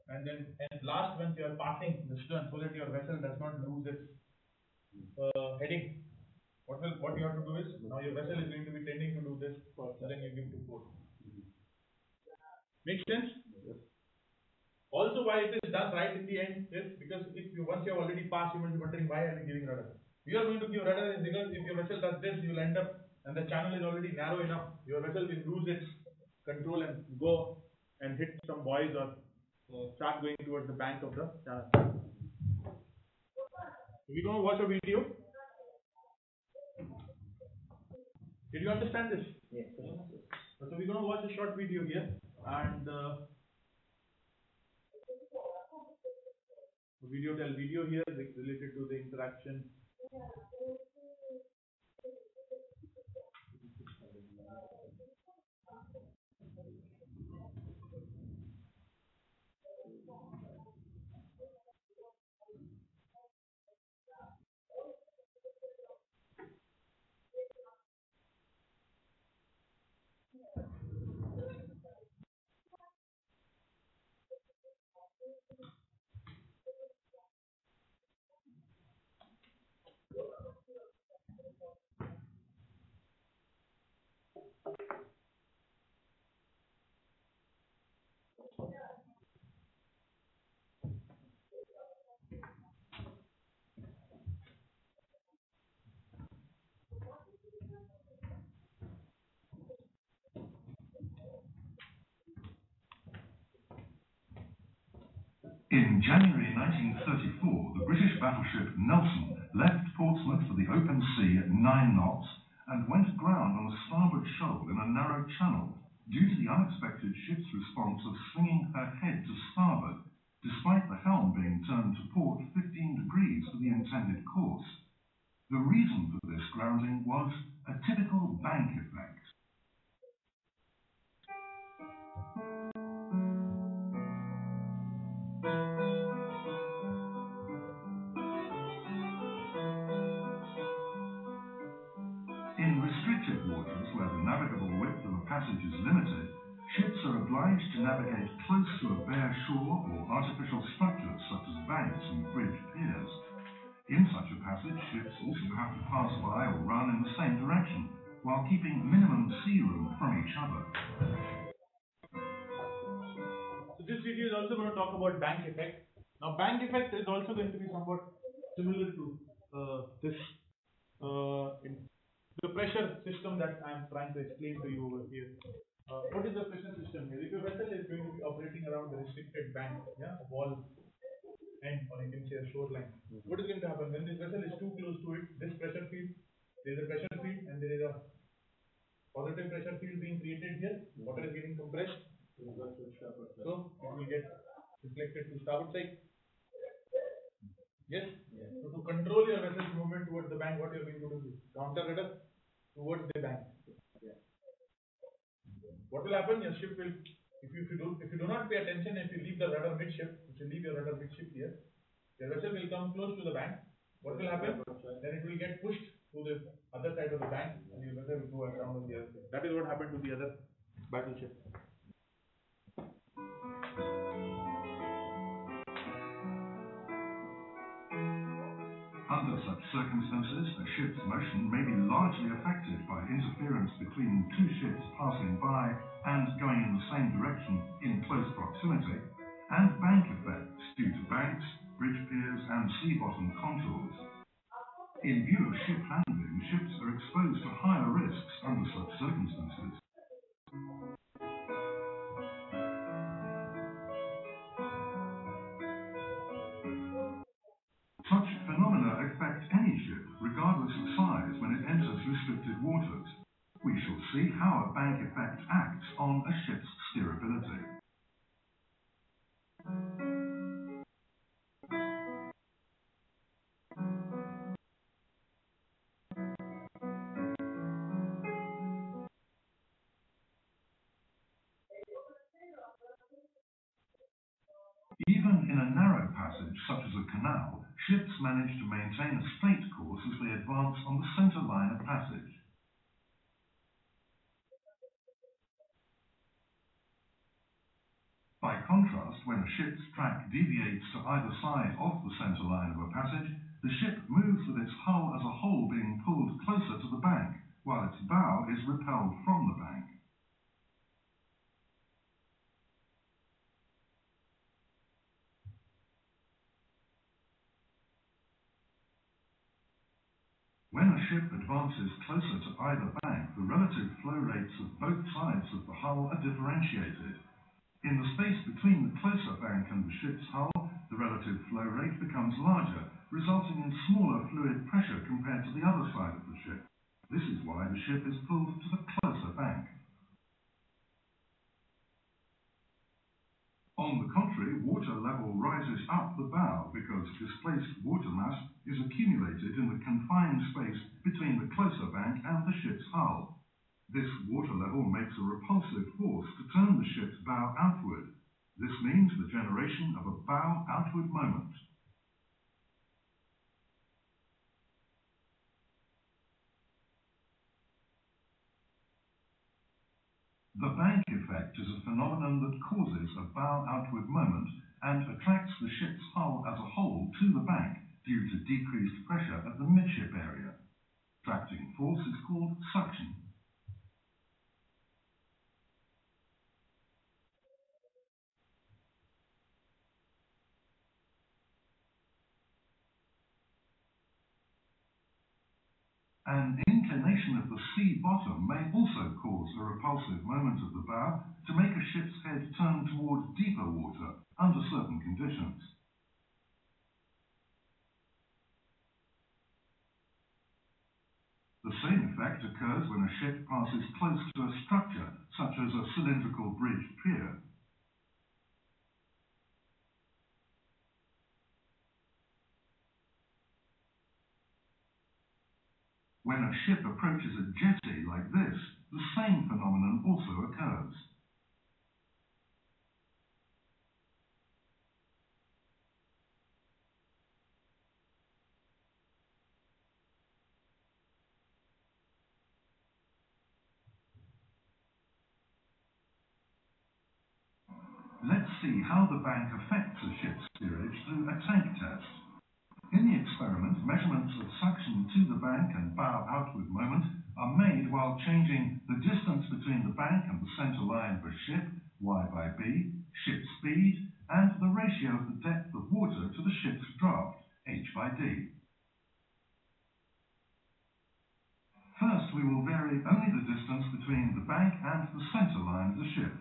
And then last, once you are passing the stern, so that your vessel does not lose its heading. What you have to do is, now your vessel is going to be tending to do this, and then you give to port. Make sense? Yes. Also, why it is done right in the end is because once you have already passed, you will be wondering why are we giving rudder. You are going to give rudder is because if your vessel does this, you will end up, and the channel is already narrow enough. Your vessel will lose its control and go and hit some buoys or start going towards the bank of the channel. We're going to watch a video. Did you understand this? Yes. So we're going to watch a short video here, and the video here is related to the interaction. In January 1934, the British battleship Nelson left Portsmouth for the open sea at 9 knots and went aground on a starboard shoal in a narrow channel due to the unexpected ship's response of swinging her head to starboard, despite the helm being turned to port 15 degrees for the intended course. The reason for this grounding was a typical bank effect. In restricted waters where the navigable width of a passage is limited, ships are obliged to navigate close to a bare shore or artificial structures such as banks and bridge piers. In such a passage, ships also have to pass by or run in the same direction, while keeping minimum sea room from each other. So this video is also going to talk about bank effect. Now bank effect is also going to be somewhat similar to in the pressure system that I am trying to explain to you over here. What is the pressure system here? If your vessel is going to be operating around the restricted bank, a wall end, or you can say a shoreline, what is going to happen when this vessel is too close to it? This pressure field, there is a pressure field and there is a positive pressure field being created here. Water is getting compressed, so it will get reflected to starboard side. Yes. So to control your vessel's movement towards the bank, what you are going to do is counter rudder towards the bank. What will happen? Your ship will, if you do not pay attention, if you leave the rudder midship, if you leave your rudder midship here, your vessel will come close to the bank. What will happen? Then it will get pushed to the other side of the bank, and your vessel will go around on the other side. That is what happened to the other battleship. Under such circumstances, a ship's motion may be largely affected by interference between two ships passing by and going in the same direction in close proximity, and bank effects due to banks, bridge piers, and sea bottom contours. In view of ship handling, ships are exposed to higher risks under such circumstances. Such phenomena affect any ship, regardless of size, when it enters restricted waters. We shall see how a bank effect acts on a ship's steerability. Even in a narrow passage, such as a canal, ships manage to maintain a straight course as they advance on the centre line of passage. By contrast, when a ship's track deviates to either side of the centre line of a passage, the ship moves with its hull as a whole being pulled closer to the bank, while its bow is repelled from the bank. When a ship advances closer to either bank, the relative flow rates of both sides of the hull are differentiated. In the space between the closer bank and the ship's hull, the relative flow rate becomes larger, resulting resulting in smaller fluid pressure compared to the other side of the ship. This is why the ship is pulled to the closer bank. On the contrary, water level rises up the bow because displaced water mass is accumulated in the confined space between the closer bank and the ship's hull. This water level makes a repulsive force to turn the ship's bow outward. This means the generation of a bow outward moment. The bank effect is a phenomenon that causes a bow outward moment and attracts the ship's hull as a whole to the bank due to decreased pressure at the midship area. Attracting force is called suction. An inclination of the sea bottom may also cause a repulsive moment of the bow to make a ship's head turn toward deeper water under certain conditions. The same effect occurs when a ship passes close to a structure, such as a cylindrical bridge pier. When a ship approaches a jetty like this, the same phenomenon also occurs. Let's see how the bank affects a ship's steerage through a tank test. In the experiment, measurements of suction to the bank and bow outward moment are made while changing the distance between the bank and the center line of a ship, y/b, ship speed, and the ratio of the depth of water to the ship's draft, h/d. First, we will vary only the distance between the bank and the center line of the ship.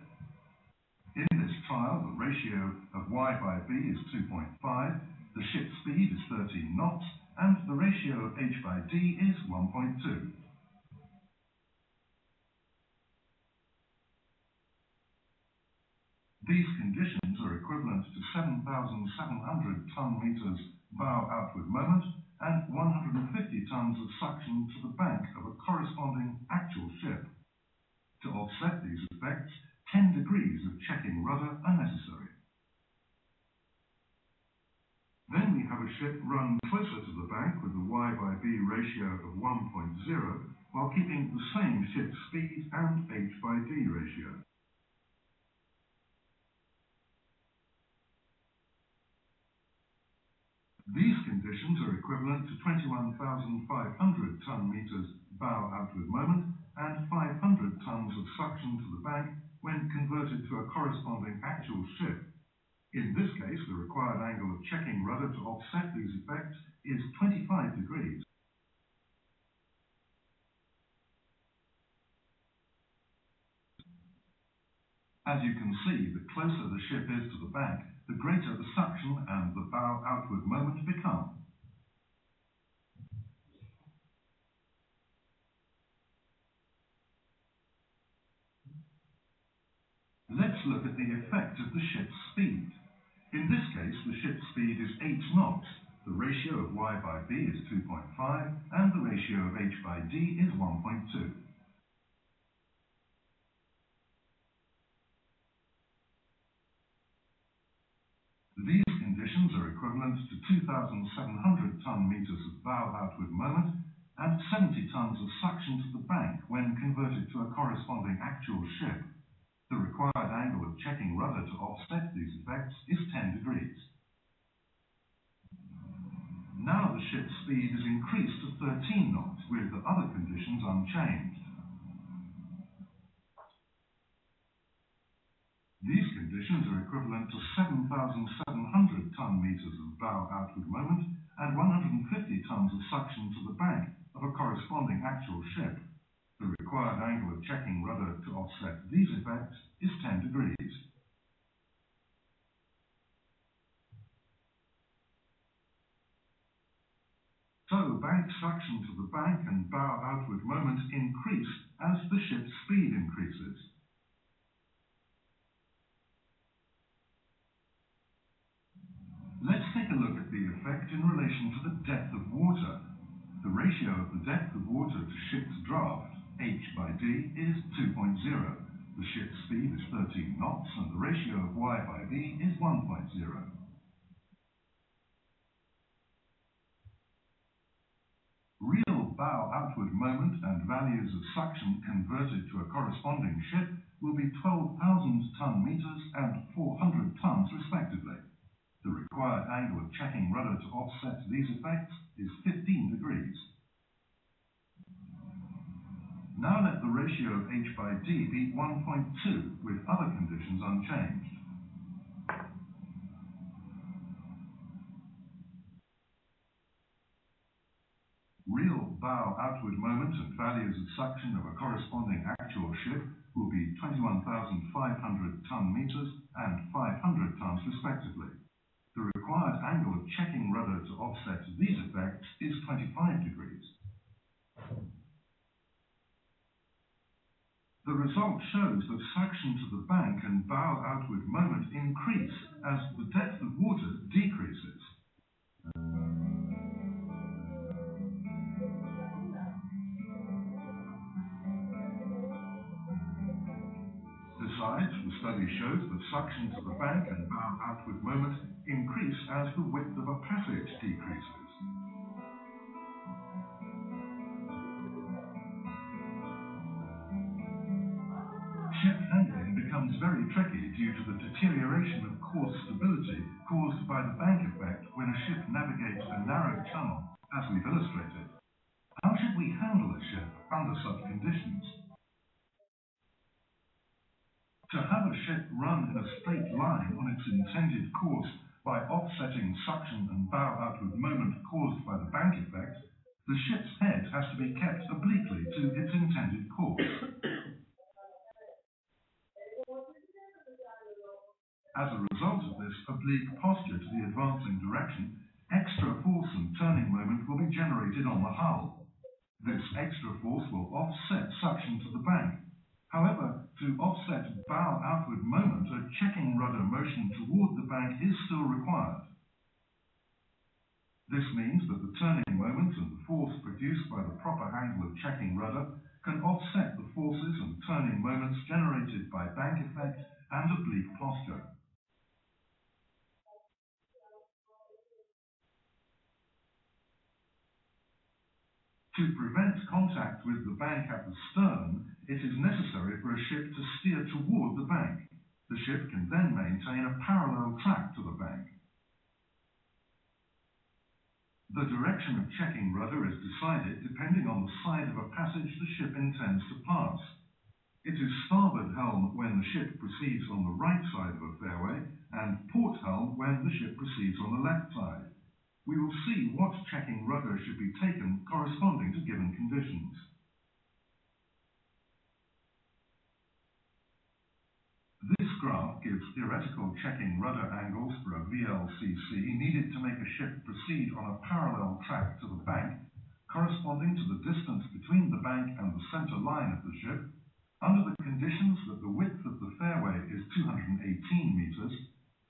In this trial, the ratio of y/b is 2.5, the ship speed is 13 knots, and the ratio of h/d is 1.2. These conditions are equivalent to 7,700 ton-meters bow outward moment and 150 tons of suction to the bank of a corresponding actual ship. To offset these effects, 10 degrees of checking rudder are necessary. Then we have a ship run closer to the bank with a y/b ratio of 1.0 while keeping the same ship speed and h/d ratio. These conditions are equivalent to 21,500 ton-meters bow outward moment and 500 tons of suction to the bank when converted to a corresponding actual ship. In this case, the required angle of checking rudder to offset these effects is 25 degrees. As you can see, the closer the ship is to the bank, the greater the suction and the bow outward moment become. Let's look at the effect of the ship's speed. In this case, the ship's speed is 8 knots. The ratio of y/b is 2.5 and the ratio of h/d is 1.2. These conditions are equivalent to 2,700 ton-meters of bow outward moment and 70 tons of suction to the bank when converted to a corresponding actual ship. The required angle of checking rudder to offset these effects is 10 degrees. Now the ship's speed is increased to 13 knots with the other conditions unchanged. These conditions are equivalent to 7,700 ton-meters of bow outward moment and 150 tons of suction to the bank of a corresponding actual ship. The required angle of checking rudder to offset these effects is 10 degrees. the bank suction to the bank and bow outward moment increase as the ship's speed increases. Let's take a look at the effect in relation to the depth of water. The ratio of the depth of water to ship's draft, h by d, is 2.0. The ship's speed is 13 knots and the ratio of y by b is 1.0. Real bow outward moment and values of suction converted to a corresponding ship will be 12,000 ton-meters and 400 tons respectively. The required angle of checking rudder to offset these effects is 15 degrees. Now let the ratio of h by d be 1.2 with other conditions unchanged. Real bow outward moment and values of suction of a corresponding actual ship will be 21,500 ton-meters and 500 tons respectively. The required angle of checking rudder to offset these effects is 25 degrees. The result shows that suction to the bank and bow outward moment increase as the depth of water decreases. Besides, the study shows that suction to the bank and bow outward moment increase as the width of a passage decreases. Ship handling becomes very tricky due to the deterioration of course stability caused by the bank effect when a ship navigates a narrow channel, as we've illustrated. How should we handle a ship under such conditions? To have a ship run in a straight line on its intended course by offsetting suction and bow outward moment caused by the bank effect, the ship's head has to be kept obliquely to its intended course. As a result of this oblique posture to the advancing direction, extra force and turning moment will be generated on the hull. This extra force will offset suction to the bank. However, to offset bow outward moment, a checking rudder motion toward the bank is still required. This means that the turning moment and the force produced by the proper angle of checking rudder can offset the forces and turning moments generated by bank effect and oblique posture. To prevent contact with the bank at the stern, it is necessary for a ship to steer toward the bank. The ship can then maintain a parallel track to the bank. The direction of checking rudder is decided depending on the side of a passage the ship intends to pass. It is starboard helm when the ship proceeds on the right side of a fairway, and port helm when the ship proceeds on the left side. We will see what checking rudder should be taken corresponding to given conditions. This graph gives theoretical checking rudder angles for a VLCC needed to make a ship proceed on a parallel track to the bank, corresponding to the distance between the bank and the center line of the ship, under the conditions that the width of the fairway is 218 meters,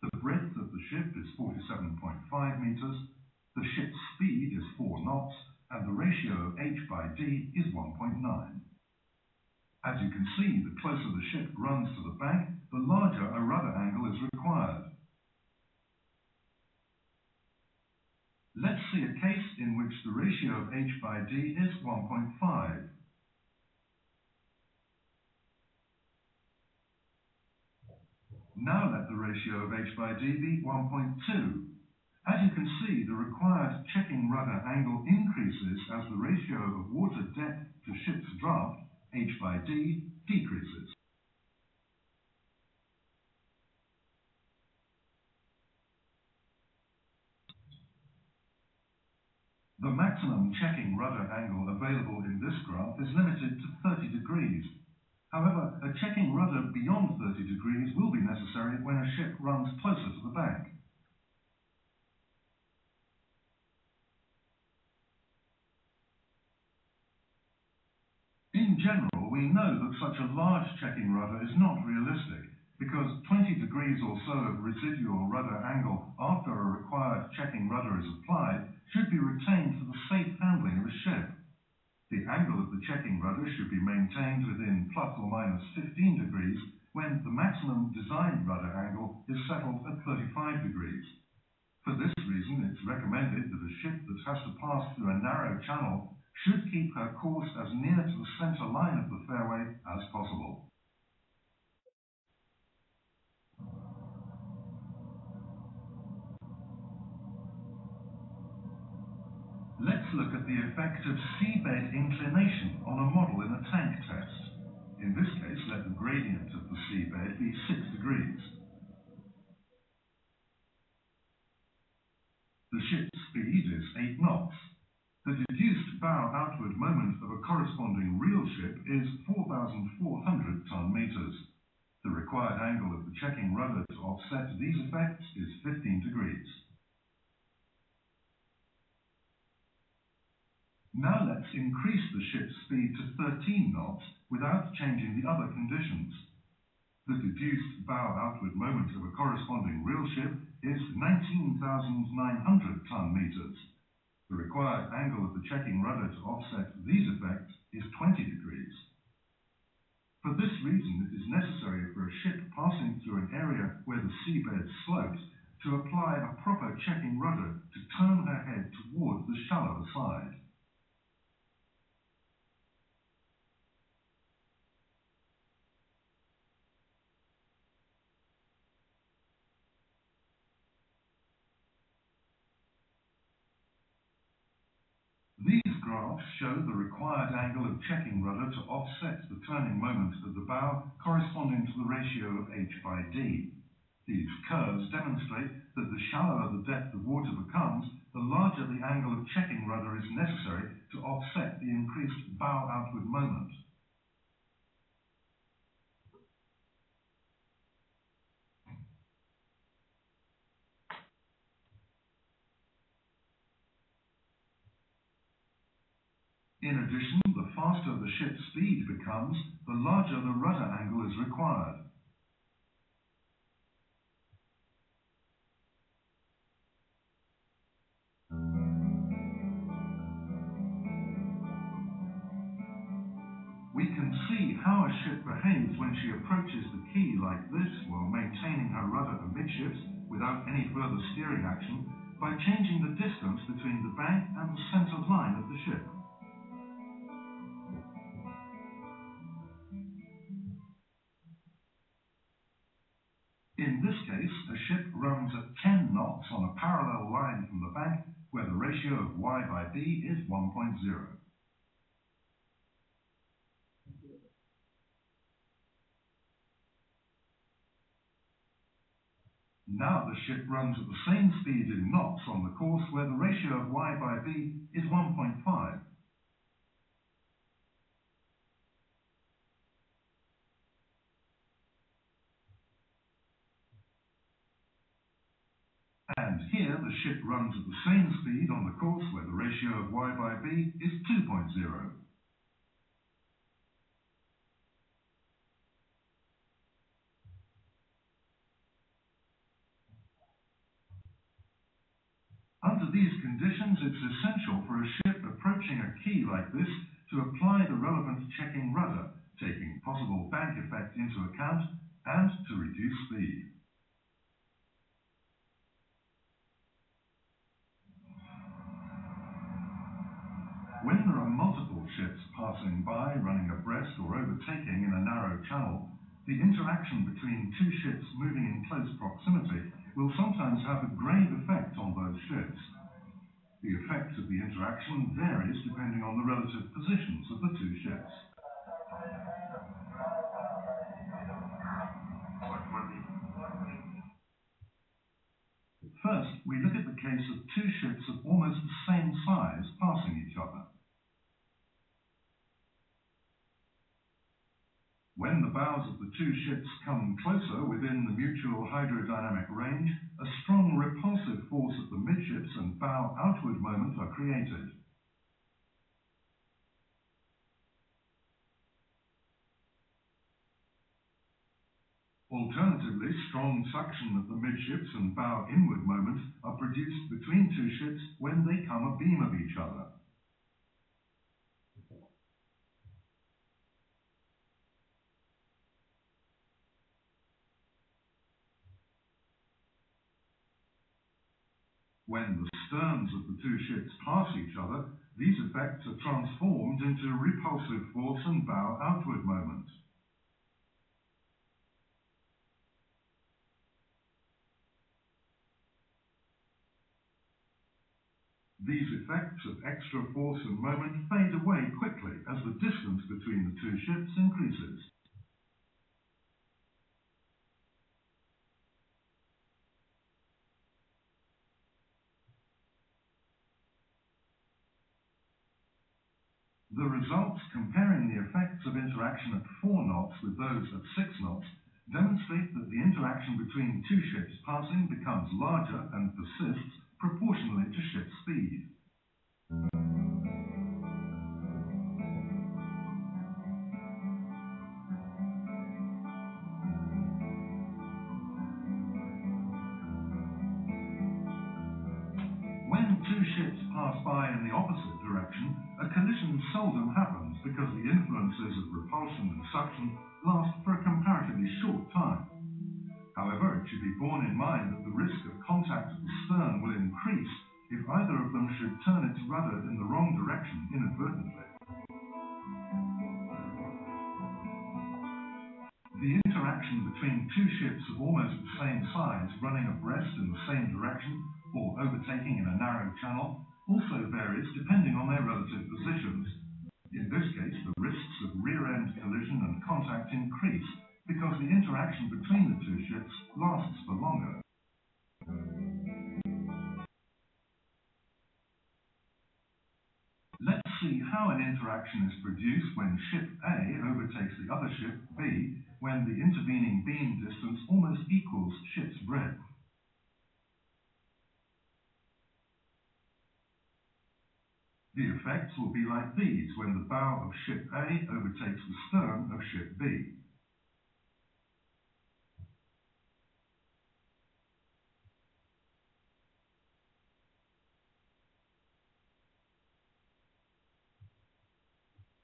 the breadth of the ship is 47.5 meters, the ship's speed is 4 knots, and the ratio of h by d is 1.9. As you can see, the closer the ship runs to the bank, the larger a rudder angle is required. Let's see a case in which the ratio of h by d is 1.5. Now let the ratio of h by d be 1.2. As you can see, the required checking rudder angle increases as the ratio of water depth to ship's draft, h by d, decreases. The maximum checking rudder angle available in this graph is limited to 30 degrees. However, a checking rudder beyond 30 degrees will be necessary when a ship runs closer to the bank. in general, we know that such a large checking rudder is not realistic, because 20 degrees or so of residual rudder angle after a required checking rudder is applied should be retained for the safe handling of a ship. The angle of the checking rudder should be maintained within plus or minus 15 degrees when the maximum designed rudder angle is settled at 35 degrees. For this reason, it's recommended that a ship that has to pass through a narrow channel should keep her course as near to the center line of the fairway as possible. Let's look at the effect of seabed inclination on a model in a tank test. In this case, let the gradient of the seabed be 6 degrees. The ship's speed is 8 knots. The deduced bow outward moment of a corresponding real ship is 4,400 ton-meters. The required angle of the checking rudder to offset these effects is 15 degrees. Now let's increase the ship's speed to 13 knots without changing the other conditions. The deduced bow outward moment of a corresponding real ship is 19,900 ton-meters. The required angle of the checking rudder to offset these effects is 20 degrees. For this reason, it is necessary for a ship passing through an area where the seabed slopes to apply a proper checking rudder to turn her head towards the shallower side. These graphs show the required angle of checking rudder to offset the turning moment of the bow corresponding to the ratio of h by d. These curves demonstrate that the shallower the depth of water becomes, the larger the angle of checking rudder is necessary to offset the increased bow outward moment. In addition, the faster the ship's speed becomes, the larger the rudder angle is required. We can see how a ship behaves when she approaches the quay like this while maintaining her rudder amidships without any further steering action by changing the distance between the bank and the center line of the ship. In this case, a ship runs at 10 knots on a parallel line from the bank where the ratio of y by b is 1.0. Now the ship runs at the same speed in knots on the course where the ratio of y by b is 1.5. And here the ship runs at the same speed on the course where the ratio of y by b is 2.0. Under these conditions, it's essential for a ship approaching a quay like this to apply the relevant checking rudder, taking possible bank effect into account, and to reduce speed. When there are multiple ships passing by, running abreast or overtaking in a narrow channel, the interaction between two ships moving in close proximity will sometimes have a grave effect on those ships. The effect of the interaction varies depending on the relative positions of the two ships. First, we look at the case of two ships of almost the same size passing each other. When the bows of the two ships come closer within the mutual hydrodynamic range, a strong repulsive force at the midships and bow outward moment are created. Alternatively, strong suction at the midships and bow inward moment are produced between two ships when they come abeam of each other. When the sterns of the two ships pass each other, these effects are transformed into repulsive force and bow outward moment. These effects of extra force and moment fade away quickly as the distance between the two ships increases. The results comparing the effects of interaction at 4 knots with those at 6 knots demonstrate that the interaction between two ships passing becomes larger and persists proportionally to ship speed. When two ships pass by in the opposite direction, a collision seldom happens because the influences of repulsion and suction last for a comparatively short time. However, it should be borne in mind that the risk of contact at the stern will increase if either of them should turn its rudder in the wrong direction inadvertently. The interaction between two ships of almost the same size running abreast in the same direction or overtaking in a narrow channel also varies depending on their relative positions. In this case, the risks of rear-end collision and contact increase because the interaction between the two ships lasts for longer. Let's see how an interaction is produced when ship A overtakes the other ship B when the intervening beam distance almost equals ship's breadth. The effects will be like these when the bow of ship A overtakes the stern of ship B.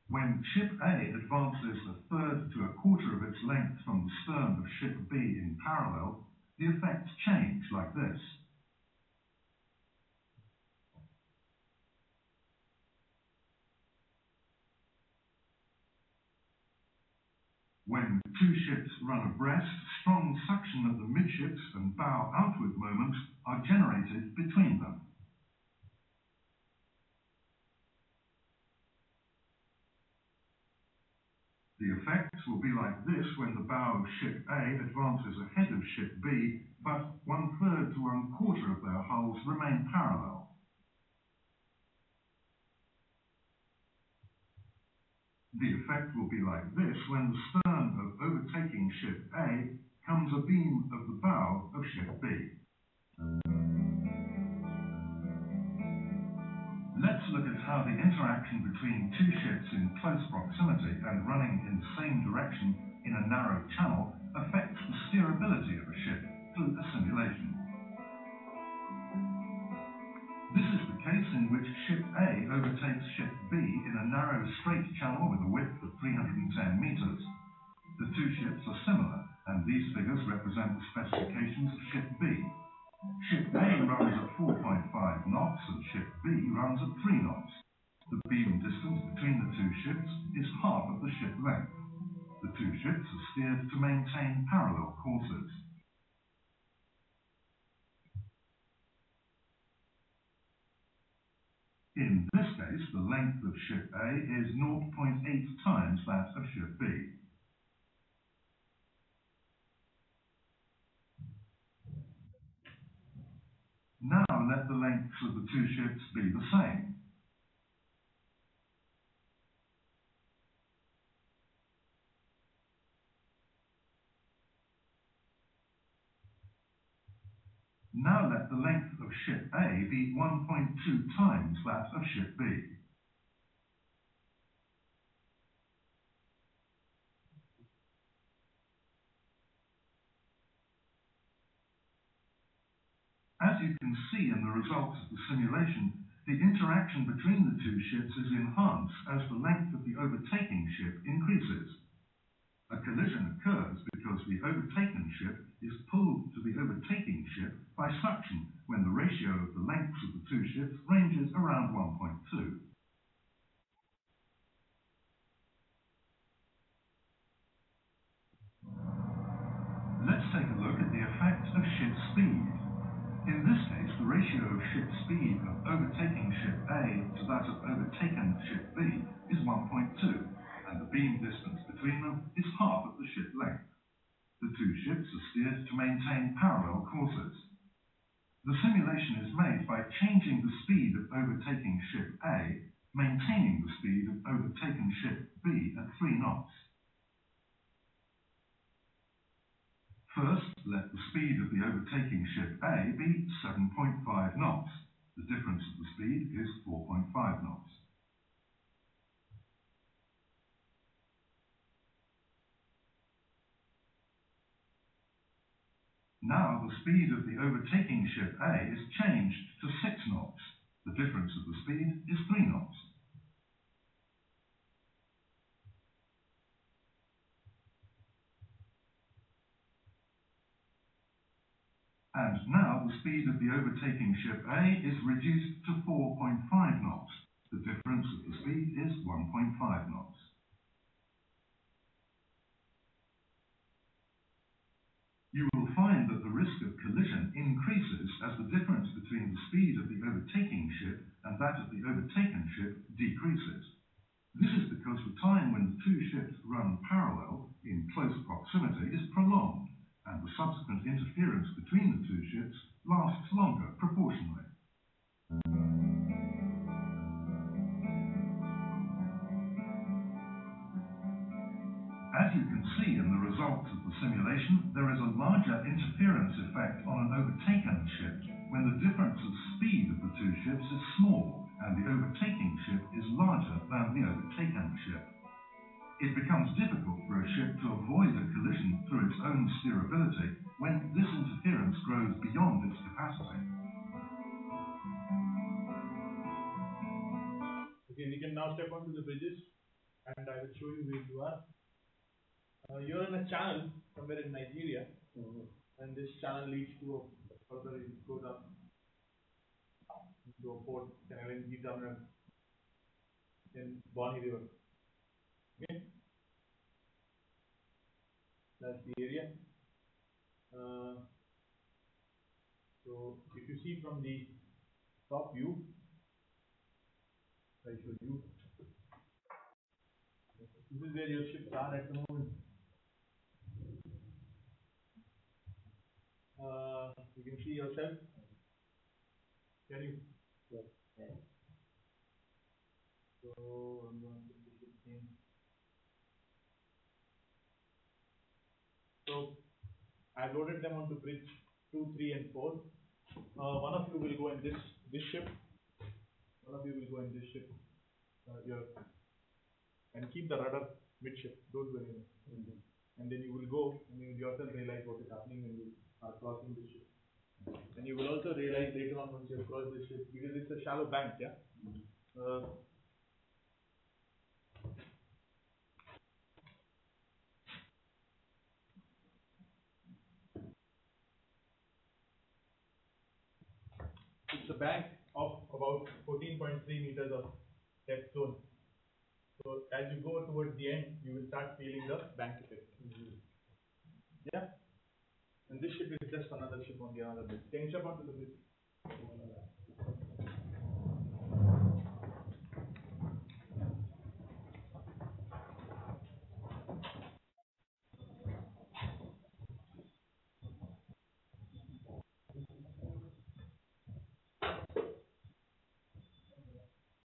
When ship A advances a third to a quarter of its length from the stern of ship B in parallel, the effects change like this. When two ships run abreast, strong suction at the midships and bow outward moments are generated between them. The effects will be like this when the bow of ship A advances ahead of ship B, but 1/3 to 1/4 of their hulls remain parallel. The effect will be like this when the stern of overtaking ship A comes abeam of the bow of ship B. Let's look at how the interaction between two ships in close proximity and running in the same direction in a narrow channel affects the steerability of a ship through a simulation. This is the case in which ship A overtakes ship B in a narrow straight channel with a width of 310 meters. The two ships are similar, and these figures represent the specifications of ship B. Ship A runs at 4.5 knots and ship B runs at 3 knots. The beam distance between the two ships is half of the ship length. The two ships are steered to maintain parallel courses. In this case, the length of ship A is 0.8 times that of ship B. Now let the lengths of the two ships be the same. Now let the length of ship A be 1.2 times that of ship B. As you can see in the results of the simulation, the interaction between the two ships is enhanced as the length of the overtaking ship increases. A collision occurs because the overtaken ship is pulled to the overtaking ship by suction when the ratio of the lengths of the two ships ranges around 1.2. Let's take a look at the effect of ship speed. In this case, the ratio of ship speed of overtaking ship A to that of overtaken ship B is 1.2, and the beam distance between them is half of the ship length. The two ships are steered to maintain parallel courses. The simulation is made by changing the speed of overtaking ship A, maintaining the speed of overtaken ship B at 3 knots. First, let the speed of the overtaking ship A be 7.5 knots. The difference of the speed is 4.5 knots. Now the speed of the overtaking ship A is changed to 6 knots. The difference of the speed is 3 knots. And now the speed of the overtaking ship A is reduced to 4.5 knots. The difference of the speed is 1.5 knots. You will find that the risk of collision increases as the difference between the speed of the overtaking ship and that of the overtaken ship decreases. This is because the time when the two ships run parallel in close proximity is prolonged, and the subsequent interference between the two ships lasts longer proportionally. As you can see in the results of the simulation, there is a larger interference effect on an overtaken ship when the difference of speed of the two ships is small and the overtaking ship is larger than the overtaken ship. It becomes difficult for a ship to avoid a collision through its own steerability when this interference grows beyond its capacity. Okay, we can now step onto the bridges and I will show you where you are. You're in a channel somewhere in Nigeria, and this channel leads to a further, it goes up into a port, an LNG terminal in Bonny River. Okay, that's the area. So if you see from the top view, I show you. This is where your ships are at the moment. You can see yourself. Can you? Yes. Yeah. So I'm going to put the ship in. So I loaded them onto bridge 2, 3, and 4. One of you will go in this ship. One of you will go in this ship here, and keep the rudder midship. Don't go anywhere. And then you will go and you will yourself realize what is happening when you are crossing the ship. And you will also realize later on once you have crossed the ship, because it's a shallow bank, yeah. It's a bank of about 14.3 meters of depth zone. So as you go towards the end, you will start feeling the bank effect. Yeah. And this ship is just another ship on the other bridge. Can you step onto the bridge?